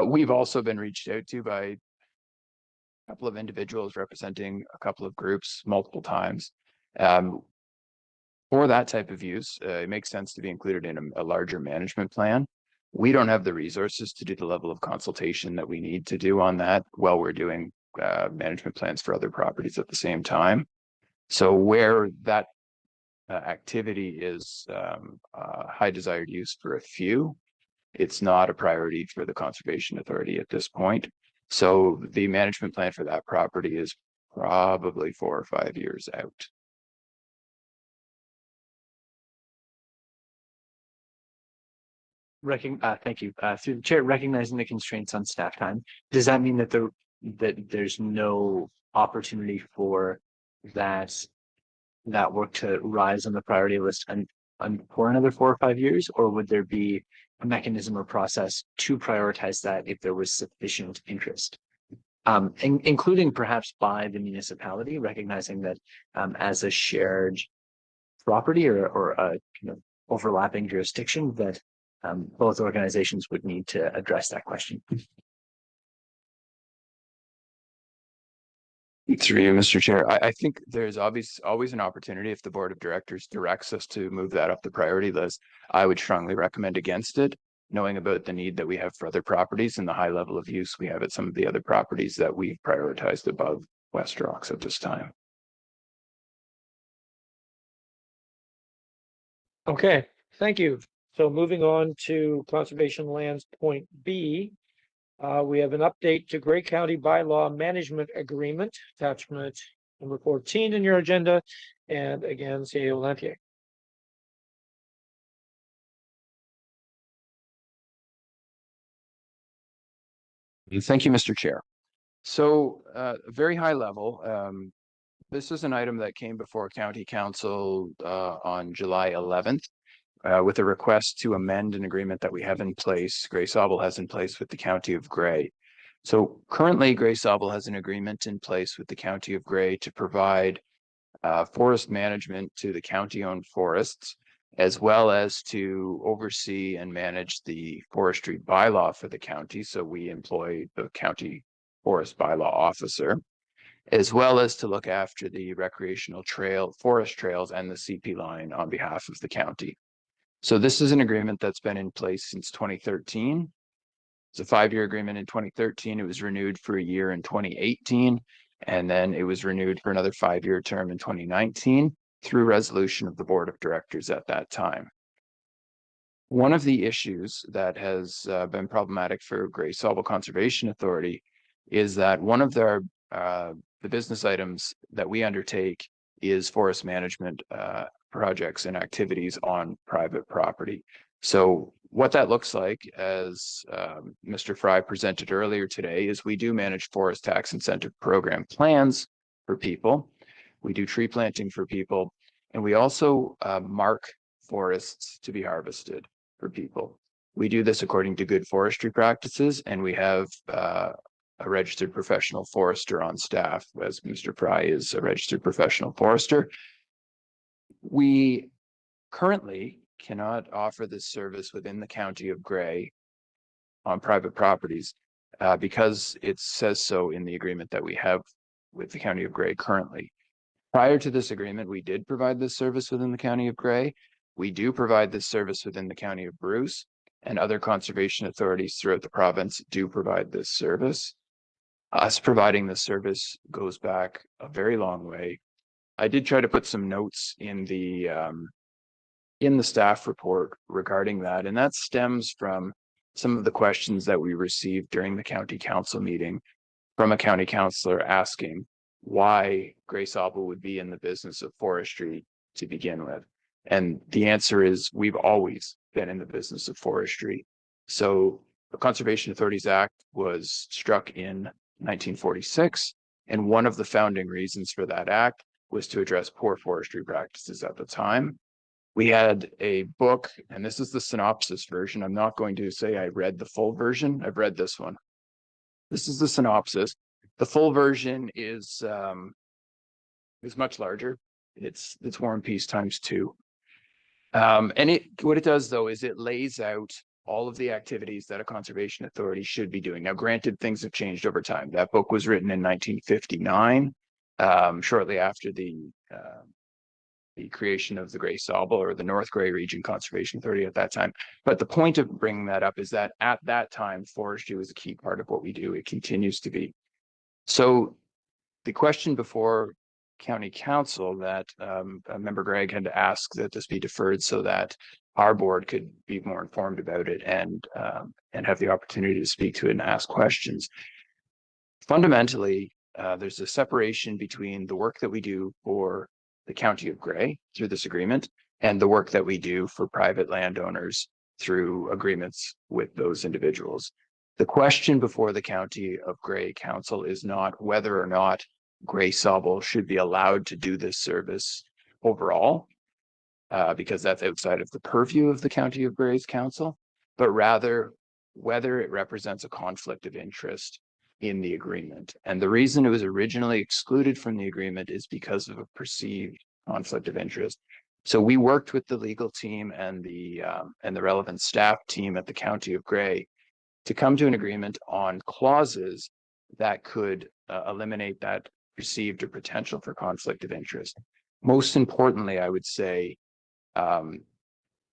We've also been reached out to by a couple of individuals representing a couple of groups multiple times. For that type of use, it makes sense to be included in a larger management plan. We don't have the resources to do the level of consultation that we need to do on that while we're doing management plans for other properties at the same time. So where that activity is high desired use for a few, it's not a priority for the Conservation Authority at this point. So the management plan for that property is probably 4 or 5 years out. Thank you. Through the chair, recognizing the constraints on staff time, does that mean that there's no opportunity for that work to rise on the priority list and for another 4 or 5 years, or would there be a mechanism or process to prioritize that if there was sufficient interest? Including perhaps by the municipality, recognizing that as a shared property or a kind of overlapping jurisdiction, that both organizations would need to address that question. Through you, Mr. Chair, I think there's always an opportunity if the board of directors directs us to move that up the priority list. I would strongly recommend against it, knowing about the need that we have for other properties and the high level of use we have at some of the other properties that we've prioritized above West Rocks at this time. Okay, thank you. So moving on to conservation lands point B. We have an update to Grey County bylaw management agreement, attachment number 14 in your agenda. And again, CEO Lantier. Thank you, Mr. Chair. So, very high level, this is an item that came before County Council on July 11th with a request to amend an agreement that we have in place, Sauble has in place with the County of Grey. So currently, Sauble has an agreement in place with the County of Grey to provide forest management to the county-owned forests, as well as to oversee and manage the forestry bylaw for the county. So we employ the county forest bylaw officer, as well as to look after the recreational forest trails and the CP line on behalf of the county. So this is an agreement that's been in place since 2013. It's a 5-year agreement in 2013. It was renewed for a year in 2018, and then it was renewed for another 5-year term in 2019 through resolution of the board of directors at that time. One of the issues that has been problematic for Sauble Conservation Authority is that one of the business items that we undertake is forest management projects and activities on private property. So what that looks like, as Mr. Fry presented earlier today, is we do manage forest tax incentive program plans for people. We do tree planting for people, and we also mark forests to be harvested for people. We do this according to good forestry practices, and we have a registered professional forester on staff, as Mr. Fry is a registered professional forester. We currently cannot offer this service within the County of Grey on private properties because it says so in the agreement that we have with the County of Grey currently. Prior to this agreement, we did provide this service within the County of Grey. We do provide this service within the County of Bruce, and other conservation authorities throughout the province do provide this service. Us providing this service goes back a very long way. I did try to put some notes in the staff report regarding that, and that stems from some of the questions that we received during the county council meeting from a county councillor asking why Sauble would be in the business of forestry to begin with. And the answer is we've always been in the business of forestry. So the Conservation Authorities Act was struck in 1946, and one of the founding reasons for that act was to address poor forestry practices at the time. We had a book, and this is the synopsis version. I'm not going to say I read the full version. I've read this one. This is the synopsis. The full version is much larger. It's War and Peace times 2. And what it does though is it lays out all of the activities that a conservation authority should be doing. Now, granted, things have changed over time. That book was written in 1959, shortly after the creation of the Sauble or the North Grey Region Conservation Authority at that time. But the point of bringing that up is that at that time, forestry was a key part of what we do. It continues to be. So the question before County Council that Member Gregg had to ask that this be deferred so that our board could be more informed about it and have the opportunity to speak to it and ask questions. Fundamentally, there's a separation between the work that we do for the County of Grey through this agreement and the work that we do for private landowners through agreements with those individuals. The question before the County of Grey Council is not whether or not Grey Sauble should be allowed to do this service overall, because that's outside of the purview of the County of Grey's Council, but rather whether it represents a conflict of interest in the agreement. And the reason it was originally excluded from the agreement is because of a perceived conflict of interest. So we worked with the legal team and the relevant staff team at the County of Grey to come to an agreement on clauses that could eliminate that perceived or potential for conflict of interest. Most importantly, I would say,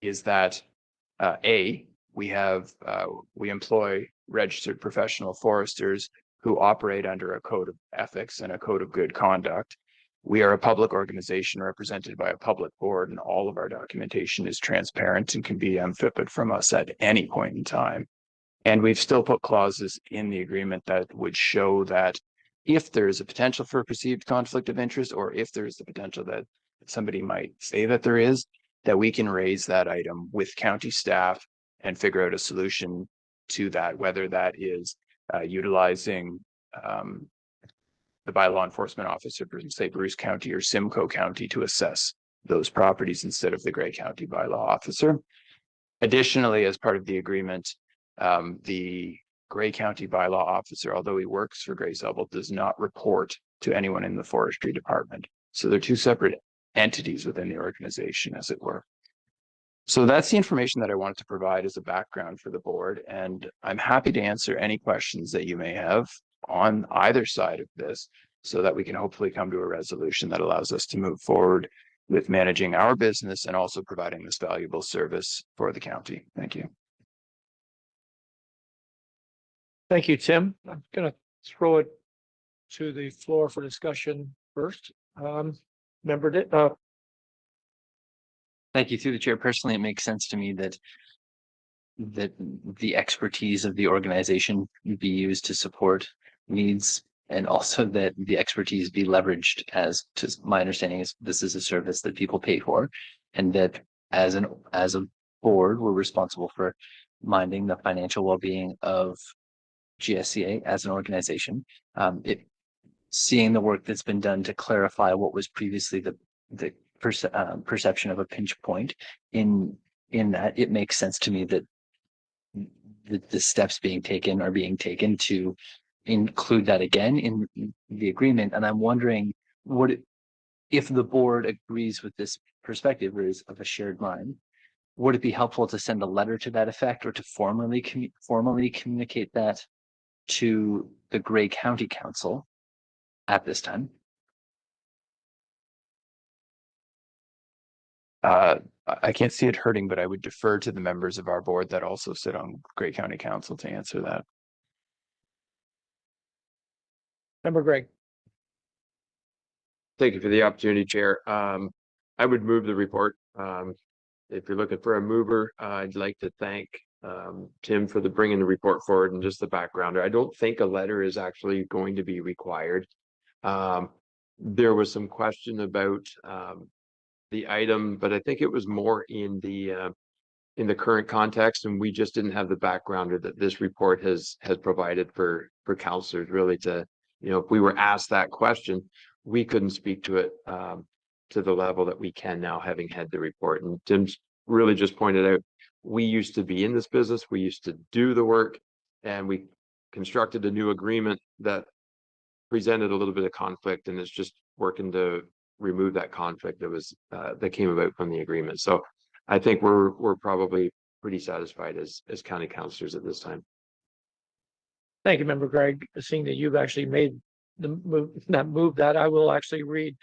is that we employ registered professional foresters who operate under a code of ethics and a code of good conduct. We are a public organization represented by a public board, and all of our documentation is transparent and can be unfitted from us at any point in time. And we've still put clauses in the agreement that would show that if there is a potential for a perceived conflict of interest, or if there is the potential that somebody might say that there is, that we can raise that item with county staff and figure out a solution to that, whether that is utilizing the bylaw enforcement officer for, say, Bruce County or Simcoe County to assess those properties instead of the Grey County bylaw officer. Additionally, as part of the agreement, the Grey County bylaw officer, although he works for Grey Sauble, does not report to anyone in the forestry department. So they're two separate entities within the organization, as it were. So that's the information that I wanted to provide as a background for the board, and I'm happy to answer any questions that you may have on either side of this, so that we can hopefully come to a resolution that allows us to move forward with managing our business and also providing this valuable service for the county. Thank you. Thank you, Tim. I'm gonna throw it to the floor for discussion first. Thank you. Through the chair, personally, it makes sense to me that the expertise of the organization be used to support needs, and also that the expertise be leveraged, as to my understanding is this is a service that people pay for, and that as a board, we're responsible for minding the financial well-being of GSCA as an organization. Seeing the work that's been done to clarify what was previously the perception of a pinch point in that, it makes sense to me that the steps being taken are being taken to include that again in the agreement. And I'm wondering, if the board agrees with this perspective or is of a shared mind, would it be helpful to send a letter to that effect, or to formally communicate that to the Grey County Council at this time? I can't see it hurting, but I would defer to the members of our board that also sit on Grey County Council to answer that. Member Greg. Thank you for the opportunity, Chair. I would move the report. If you're looking for a mover, I'd like to thank Tim for bringing the report forward and just the background. I don't think a letter is actually going to be required. There was some question about the item, but I think it was more in the current context, and we just didn't have the backgrounder that this report has provided for councillors, really, to, if we were asked that question, we couldn't speak to it to the level that we can now, having had the report. And Tim's really just pointed out, we used to be in this business, we used to do the work, and we constructed a new agreement that presented a little bit of conflict, and it's just working to remove that conflict that came about from the agreement. So I think we're probably pretty satisfied as county councillors at this time. Thank you, Member Greg. Seeing that you've actually made the move, that I will actually read.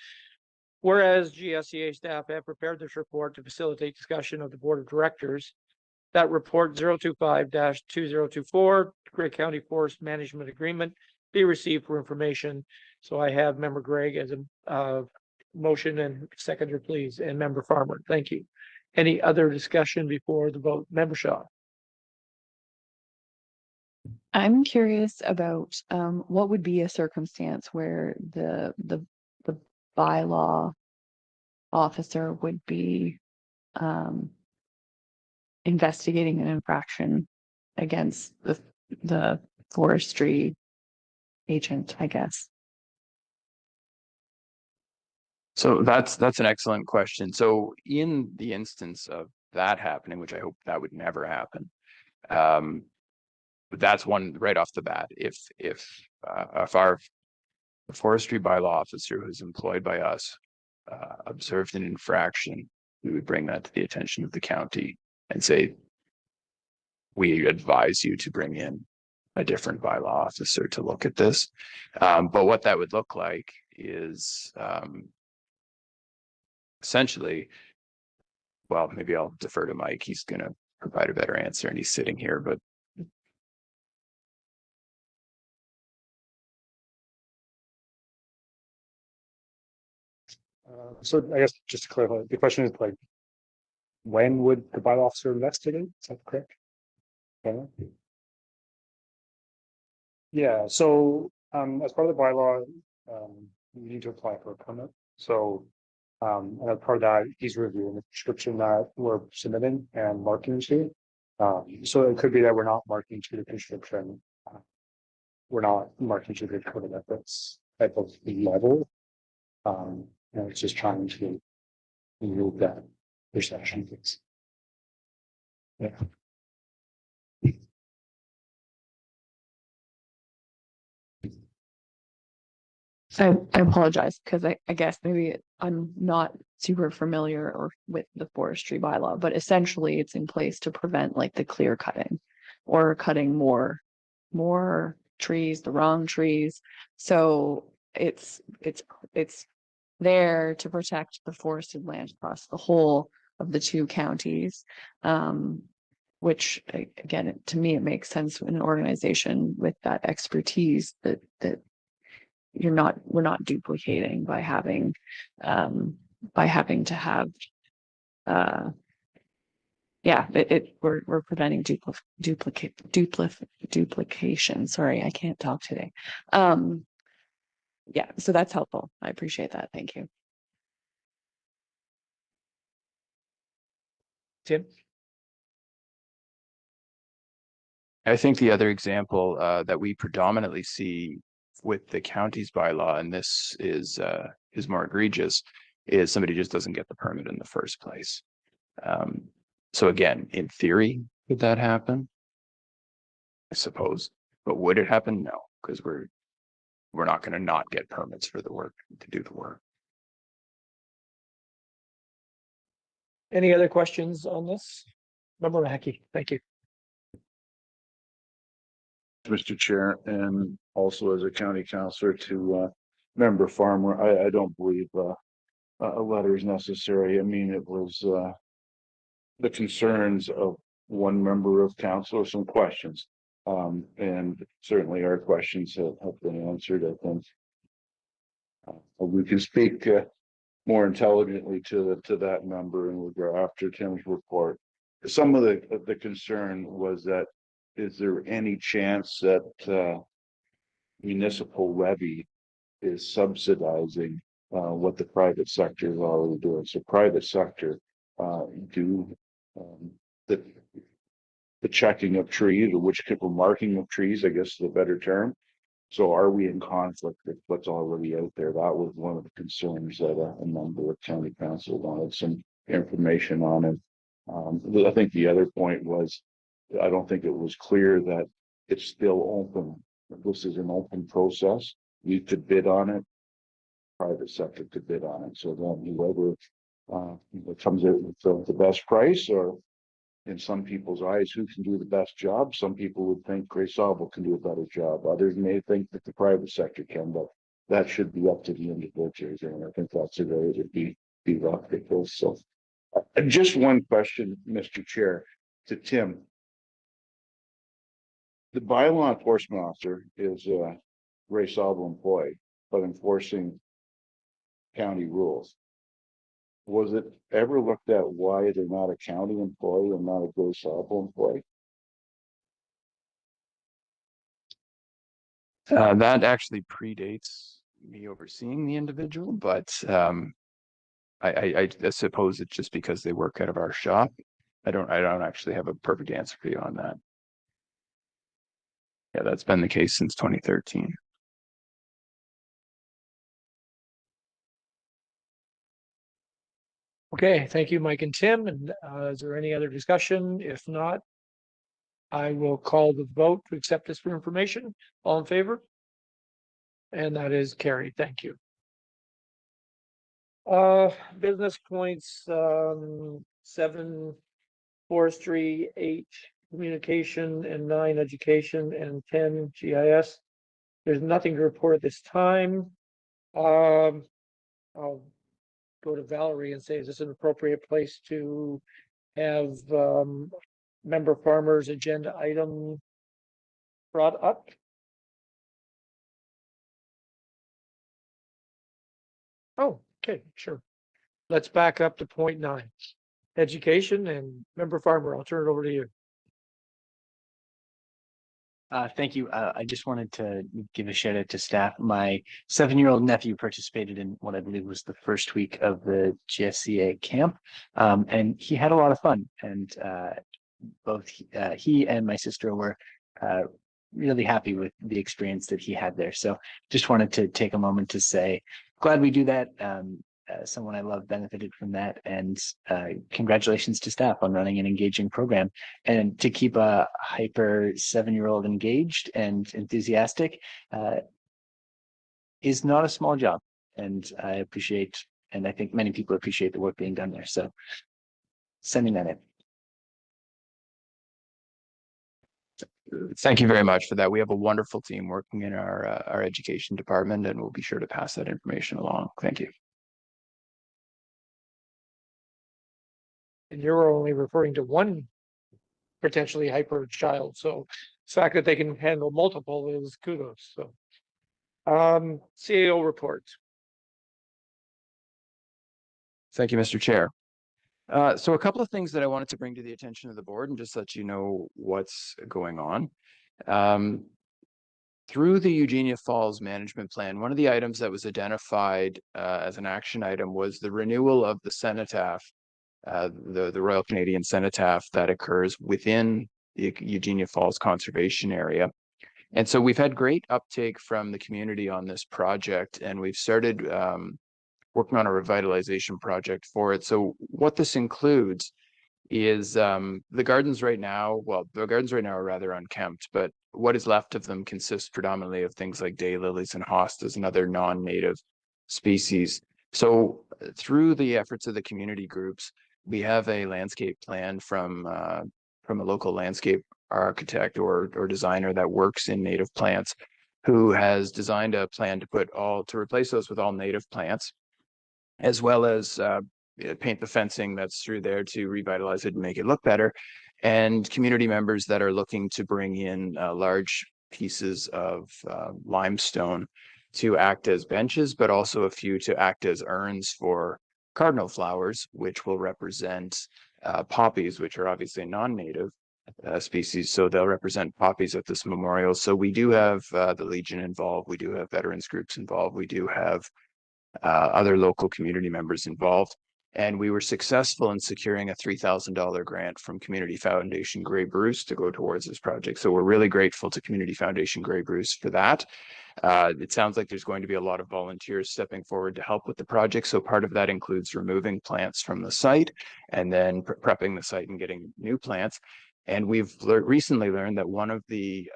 Whereas GSCA staff have prepared this report to facilitate discussion of the Board of Directors, that report 025-2024 Grey County Forest Management Agreement be received for information. So I have Member Greg as a motion, and seconder, please, and Member Farmer. Thank you. Any other discussion before the vote? Member Shaw. I'm curious about what would be a circumstance where the bylaw officer would be investigating an infraction against the forestry agent, I guess? So that's an excellent question. So in the instance of that happening, which I hope that would never happen, that's one right off the bat. If our forestry bylaw officer who's employed by us observed an infraction, we would bring that to the attention of the county and say, we advise you to bring in a different bylaw officer to look at this. But what that would look like is essentially, well, maybe I'll defer to Mike. He's going to provide a better answer and he's sitting here, but So I guess just to clarify, the question is like, when would the bylaw officer investigate? Is that correct? Yeah. Yeah, so as part of the bylaw, you need to apply for a permit. So and as part of that, he's reviewing the prescription that we're submitting and marking to. So it could be that we're not marking to the prescription. We're not marking to the code of ethics type of level. And it's just trying to remove that perception. Yeah. I apologize because I guess maybe I'm not super familiar or with the forestry bylaw, but essentially it's in place to prevent like the clear cutting or cutting more trees, the wrong trees. So it's there to protect the forested land across the whole of the two counties. Which again, to me, it makes sense in an organization with that expertise that we're not duplicating by having to have we're preventing duplication. Sorry, I can't talk today. Yeah, so that's helpful. I appreciate that. Thank you. Tim? I think the other example that we predominantly see with the county's bylaw, and this is more egregious, is somebody just doesn't get the permit in the first place. So again, in theory, could that happen? I suppose, but would it happen? No, because we're not going to not get permits for the work to do the work. Any other questions on this? Member Mackey, thank you. Mr. Chair, and also as a county councillor to member Farmer, I don't believe a letter is necessary. I mean, it was the concerns of one member of council or some questions. And certainly our questions have been answered. I think we can speak more intelligently to that number and we'll go after Tim's report. Some of the concern was that, is there any chance that municipal levy is subsidizing what the private sector is already doing? So private sector do the checking of trees, or which type of marking of trees, I guess is a better term. So are we in conflict with what's already out there? That was one of the concerns that a member of county council wanted some information on. And I think the other point was, I don't think it was clear that it's still open. This is an open process. We could bid on it. Private sector could bid on it. So then whoever comes out with the best price, or in some people's eyes, who can do the best job? Some people would think Sauble can do a better job. Others may think that the private sector can, but that should be up to the individuals. And I think that's a way to be logical. So just one question, Mr. Chair, to Tim. The bylaw enforcement officer is a Sauble employee, but enforcing county rules. Was it ever looked at why they're not a county employee and not a Sauble employee? That actually predates me overseeing the individual, but I suppose it's just because they work out of our shop. I don't actually have a perfect answer for you on that. Yeah, that's been the case since 2013. Okay, thank you, Mike and Tim. And is there any other discussion? If not, I will call the vote to accept this for information. All in favor? And that is carried. Thank you. Business points, 7 forestry, 8 communication, and 9 education, and 10 GIS. There's nothing to report at this time. I'll go to Valerie and say, is this an appropriate place to have member farmers agenda item brought up? Oh, okay, sure. Let's back up to point 9. Education and member farmer. I'll turn it over to you. Thank you. I just wanted to give a shout out to staff. My 7-year-old nephew participated in what I believe was the first week of the GSCA camp, and he had a lot of fun. And both he and my sister were really happy with the experience that he had there. So just wanted to take a moment to say, glad we do that. Someone I love benefited from that, and congratulations to staff on running an engaging program. And to keep a hyper 7-year-old engaged and enthusiastic is not a small job. And I appreciate, and I think many people appreciate the work being done there. So sending that in. Thank you very much for that. We have a wonderful team working in our education department, and we'll be sure to pass that information along. Thank you. And you're only referring to one potentially hyper child. So the fact that they can handle multiple is kudos. So CAO reports. Thank you, Mr. Chair. So a couple of things that I wanted to bring to the attention of the board and just let you know what's going on. Through the Eugenia Falls Management Plan, one of the items that was identified as an action item was the renewal of the cenotaph, the Royal Canadian Cenotaph that occurs within the Eugenia Falls Conservation Area. And so we've had great uptake from the community on this project, and we've started working on a revitalization project for it. So what this includes is the gardens right now, well, the gardens right now are rather unkempt, but what is left of them consists predominantly of things like daylilies and hostas and other non-native species. So through the efforts of the community groups, we have a landscape plan from a local landscape architect or designer that works in native plants, who has designed a plan to replace those with all native plants, as well as paint the fencing that's through there to revitalize it and make it look better. And community members that are looking to bring in large pieces of limestone to act as benches, but also a few to act as urns for cardinal flowers, which will represent poppies, which are obviously non-native species. So they'll represent poppies at this memorial. So we do have the Legion involved. We do have veterans groups involved. We do have other local community members involved. And we were successful in securing a $3,000 grant from Community Foundation Grey Bruce to go towards this project. So we're really grateful to Community Foundation Grey Bruce for that. It sounds like there's going to be a lot of volunteers stepping forward to help with the project. So part of that includes removing plants from the site and then prepping the site and getting new plants. And we've recently learned that one of the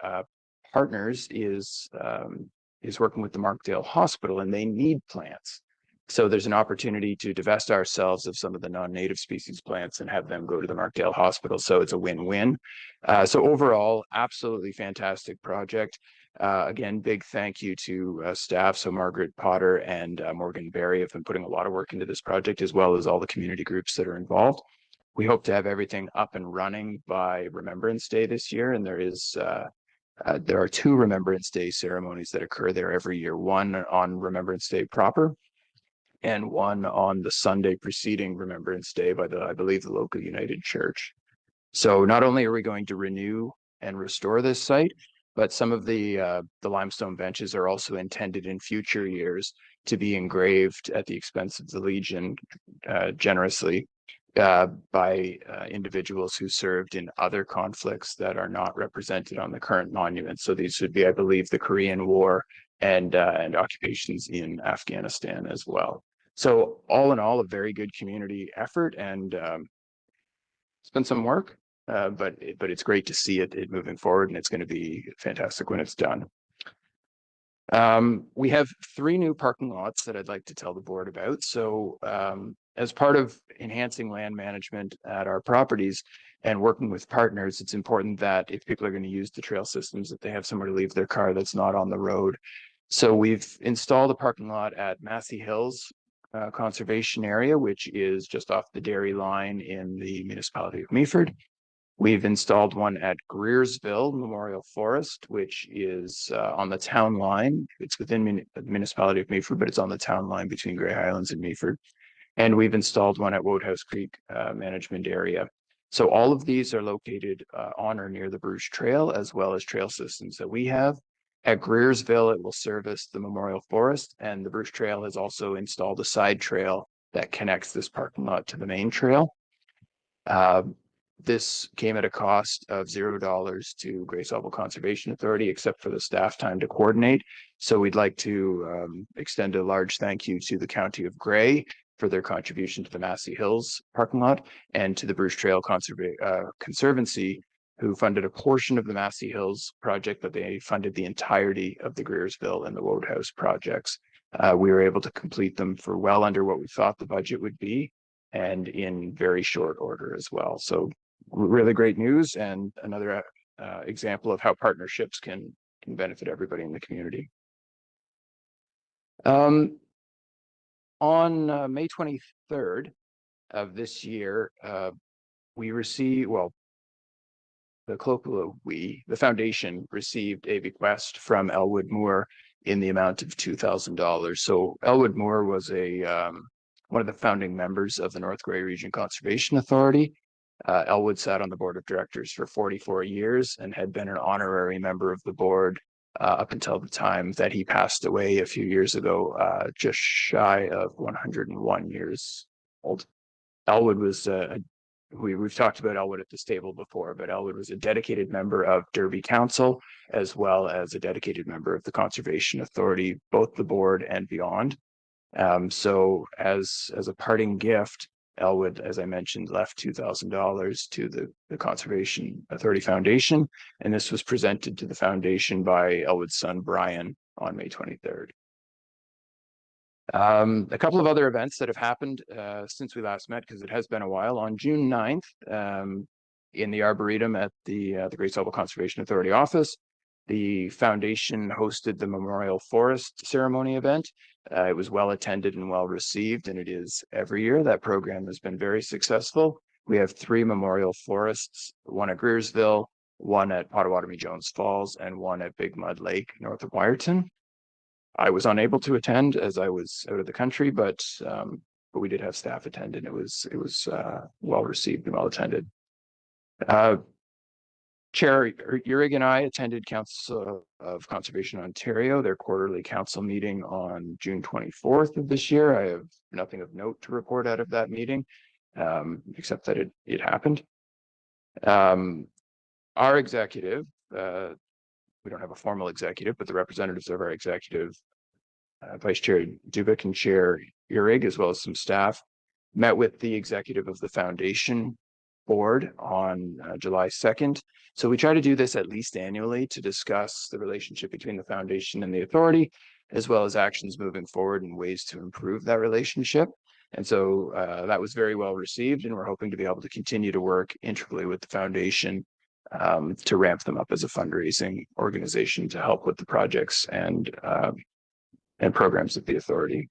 partners is working with the Markdale Hospital, and they need plants. So there's an opportunity to divest ourselves of some of the non-native species plants and have them go to the Markdale Hospital. So it's a win-win. So overall, absolutely fantastic project. Again, big thank you to staff. So Margaret Potter and Morgan Berry have been putting a lot of work into this project, as well as all the community groups that are involved. We hope to have everything up and running by Remembrance Day this year, and there are 2 Remembrance Day ceremonies that occur there every year, one on Remembrance Day proper, and one on the Sunday preceding Remembrance Day by I believe, the local United Church. So not only are we going to renew and restore this site, but some of the limestone benches are also intended in future years to be engraved at the expense of the Legion generously by individuals who served in other conflicts that are not represented on the current monument. So these would be, I believe, the Korean War and occupations in Afghanistan as well. So all in all, a very good community effort, and it's been some work, but it's great to see it moving forward, and it's going to be fantastic when it's done. We have 3 new parking lots that I'd like to tell the board about. So as part of enhancing land management at our properties and working with partners, it's important that if people are going to use the trail systems, that they have somewhere to leave their car that's not on the road. So we've installed a parking lot at Massey Hills Conservation Area, which is just off the dairy line in the municipality of Meaford. We've installed one at Greersville Memorial Forest, which is on the town line. It's within the municipality of Meaford, but it's on the town line between Grey Highlands and Meaford. And we've installed one at Wodehouse Creek Management Area. So all of these are located on or near the Bruce Trail, as well as trail systems that we have. At Greersville, it will service the Memorial Forest, and the Bruce Trail has also installed a side trail that connects this parking lot to the main trail. This came at a cost of $0 to Grey Sauble Conservation Authority, except for the staff time to coordinate. So we'd like to extend a large thank you to the County of Grey for their contribution to the Massey Hills parking lot, and to the Bruce Trail Conservancy, who funded a portion of the Massey Hills project, but they funded the entirety of the Greersville and the Wodehouse projects. We were able to complete them for well under what we thought the budget would be, and in very short order as well. So really great news, and another example of how partnerships can benefit everybody in the community. On May 23rd of this year, we received, well, the foundation received a bequest from Elwood Moore in the amount of $2,000. So Elwood Moore was one of the founding members of the North Grey Region Conservation Authority. Elwood sat on the board of directors for 44 years and had been an honorary member of the board up until the time that he passed away a few years ago, just shy of 101 years old. Elwood was, we've talked about Elwood at this table before, but Elwood was a dedicated member of Derby Council, as well as a dedicated member of the Conservation Authority, both the board and beyond. So as a parting gift, Elwood, as I mentioned, left $2,000 to the Conservation Authority Foundation, and this was presented to the foundation by Elwood's son, Brian, on May 23rd. A couple of other events that have happened since we last met, because it has been a while. On June 9th, in the Arboretum at the Grey Sauble Conservation Authority office, the foundation hosted the Memorial Forest ceremony event. It was well attended and well received, and it is every year. That program has been very successful. We have 3 memorial forests, one at Greersville, one at Potawatomi Jones Falls, and one at Big Mud Lake, north of Wyerton. I was unable to attend as I was out of the country, but we did have staff attend, and it was well received and well attended. Chair Urig and I attended Council of Conservation Ontario, their quarterly council meeting on June 24th of this year. I have nothing of note to report out of that meeting, except that it happened. Our executive, we don't have a formal executive, but the representatives of our executive, Vice Chair Dubik and Chair Urig, as well as some staff, met with the executive of the foundation board on July 2nd. So we try to do this at least annually to discuss the relationship between the foundation and the authority, as well as actions moving forward and ways to improve that relationship. And so that was very well received, and we're hoping to be able to continue to work integrally with the foundation to ramp them up as a fundraising organization to help with the projects and programs of the authority.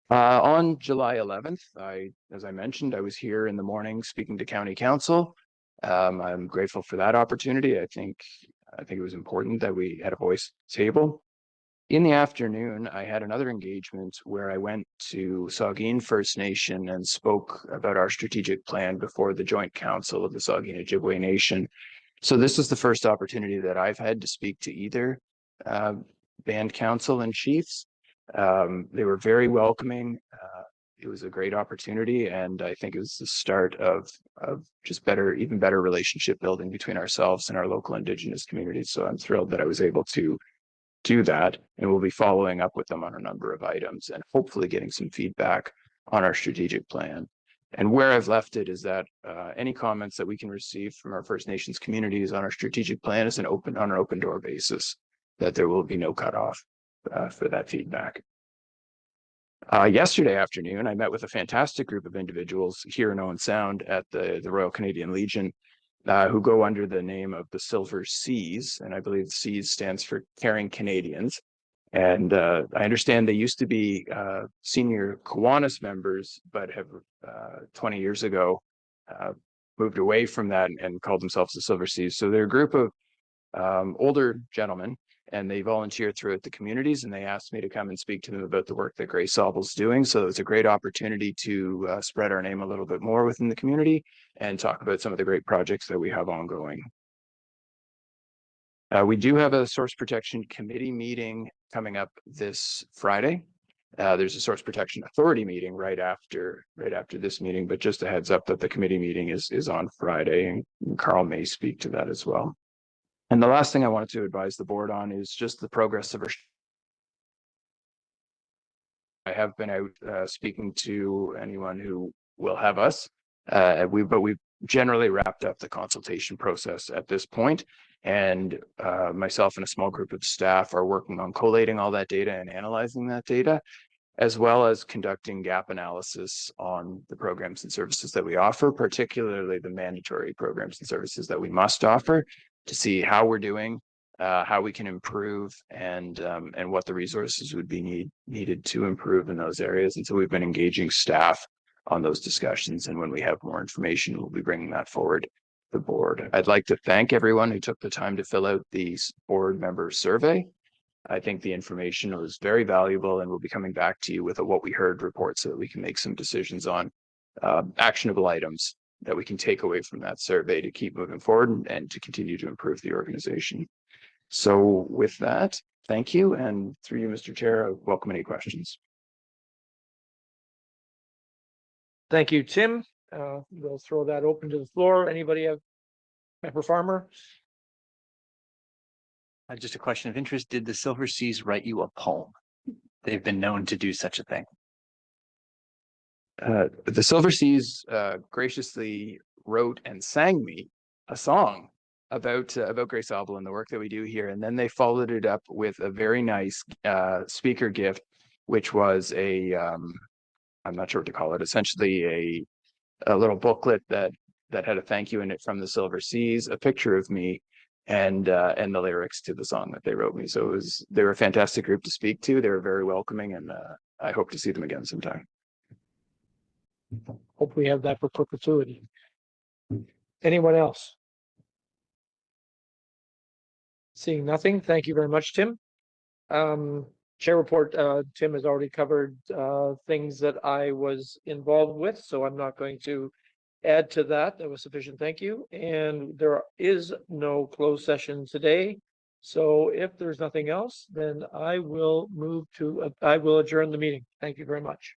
On July 11th, as I mentioned, I was here in the morning speaking to County Council. I'm grateful for that opportunity. I think it was important that we had a voice at the table. In the afternoon, I had another engagement where I went to Saugeen First Nation and spoke about our strategic plan before the Joint Council of the Saugeen Ojibwe Nation. So this is the first opportunity that I've had to speak to either band council and chiefs. They were very welcoming. was a great opportunity, and I think it was the start of just better, even better relationship building between ourselves and our local Indigenous communities. So I'm thrilled that I was able to do that, and we'll be following up with them on a number of items and hopefully getting some feedback on our strategic plan. And where I've left it is that any comments that we can receive from our First Nations communities on our strategic plan is on an open door basis, that there will be no cutoff for that feedback. Yesterday afternoon, I met with a fantastic group of individuals here in Owen Sound at the Royal Canadian Legion, who go under the name of the Silver Seas, and I believe Seas stands for Caring Canadians. And I understand they used to be senior Kiwanis members, but have 20 years ago moved away from that and called themselves the Silver Seas. So they're a group of older gentlemen, and they volunteer throughout the communities, and they asked me to come and speak to them about the work that Grace Sauble's doing. So it's a great opportunity to spread our name a little bit more within the community and talk about some of the great projects that we have ongoing. We do have a Source Protection Committee meeting coming up this Friday. There's a Source Protection Authority meeting right after this meeting, but just a heads up that the committee meeting is on Friday, and Carl may speak to that as well. And the last thing I wanted to advise the board on is just the progress of our. I have been out speaking to anyone who will have us, but we've generally wrapped up the consultation process at this point, and myself and a small group of staff are working on collating all that data and analyzing that data, as well as conducting gap analysis on the programs and services that we offer, particularly the mandatory programs and services that we must offer, to see how we're doing, how we can improve, and what the resources would be needed to improve in those areas. And so we've been engaging staff on those discussions, and when we have more information, we'll be bringing that forward to the board. I'd like to thank everyone who took the time to fill out the board member survey. I think the information was very valuable, and we'll be coming back to you with a what we heard report so that we can make some decisions on actionable items that we can take away from that survey to keep moving forward and to continue to improve the organization. So with that, thank you. And through you, Mr. Chair, I welcome any questions. Thank you, Tim. We'll throw that open to the floor. Anybody have Member Farmer? Just a question of interest. Did the Silver Seas write you a poem? They've been known to do such a thing. The Silver Seas graciously wrote and sang me a song about Grace Sauble and the work that we do here, and then they followed it up with a very nice speaker gift, which was a I'm not sure what to call it. Essentially, a little booklet that had a thank you in it from the Silver Seas, a picture of me, and the lyrics to the song that they wrote me. So they were a fantastic group to speak to. They were very welcoming, and I hope to see them again sometime. Hope we have that for perpetuity. Anyone else? Seeing nothing. Thank you very much, Tim. Chair report, Tim has already covered things that I was involved with, so I'm not going to add to that. That was sufficient. Thank you. And there is no closed session today. So if there's nothing else, then I will adjourn the meeting. Thank you very much.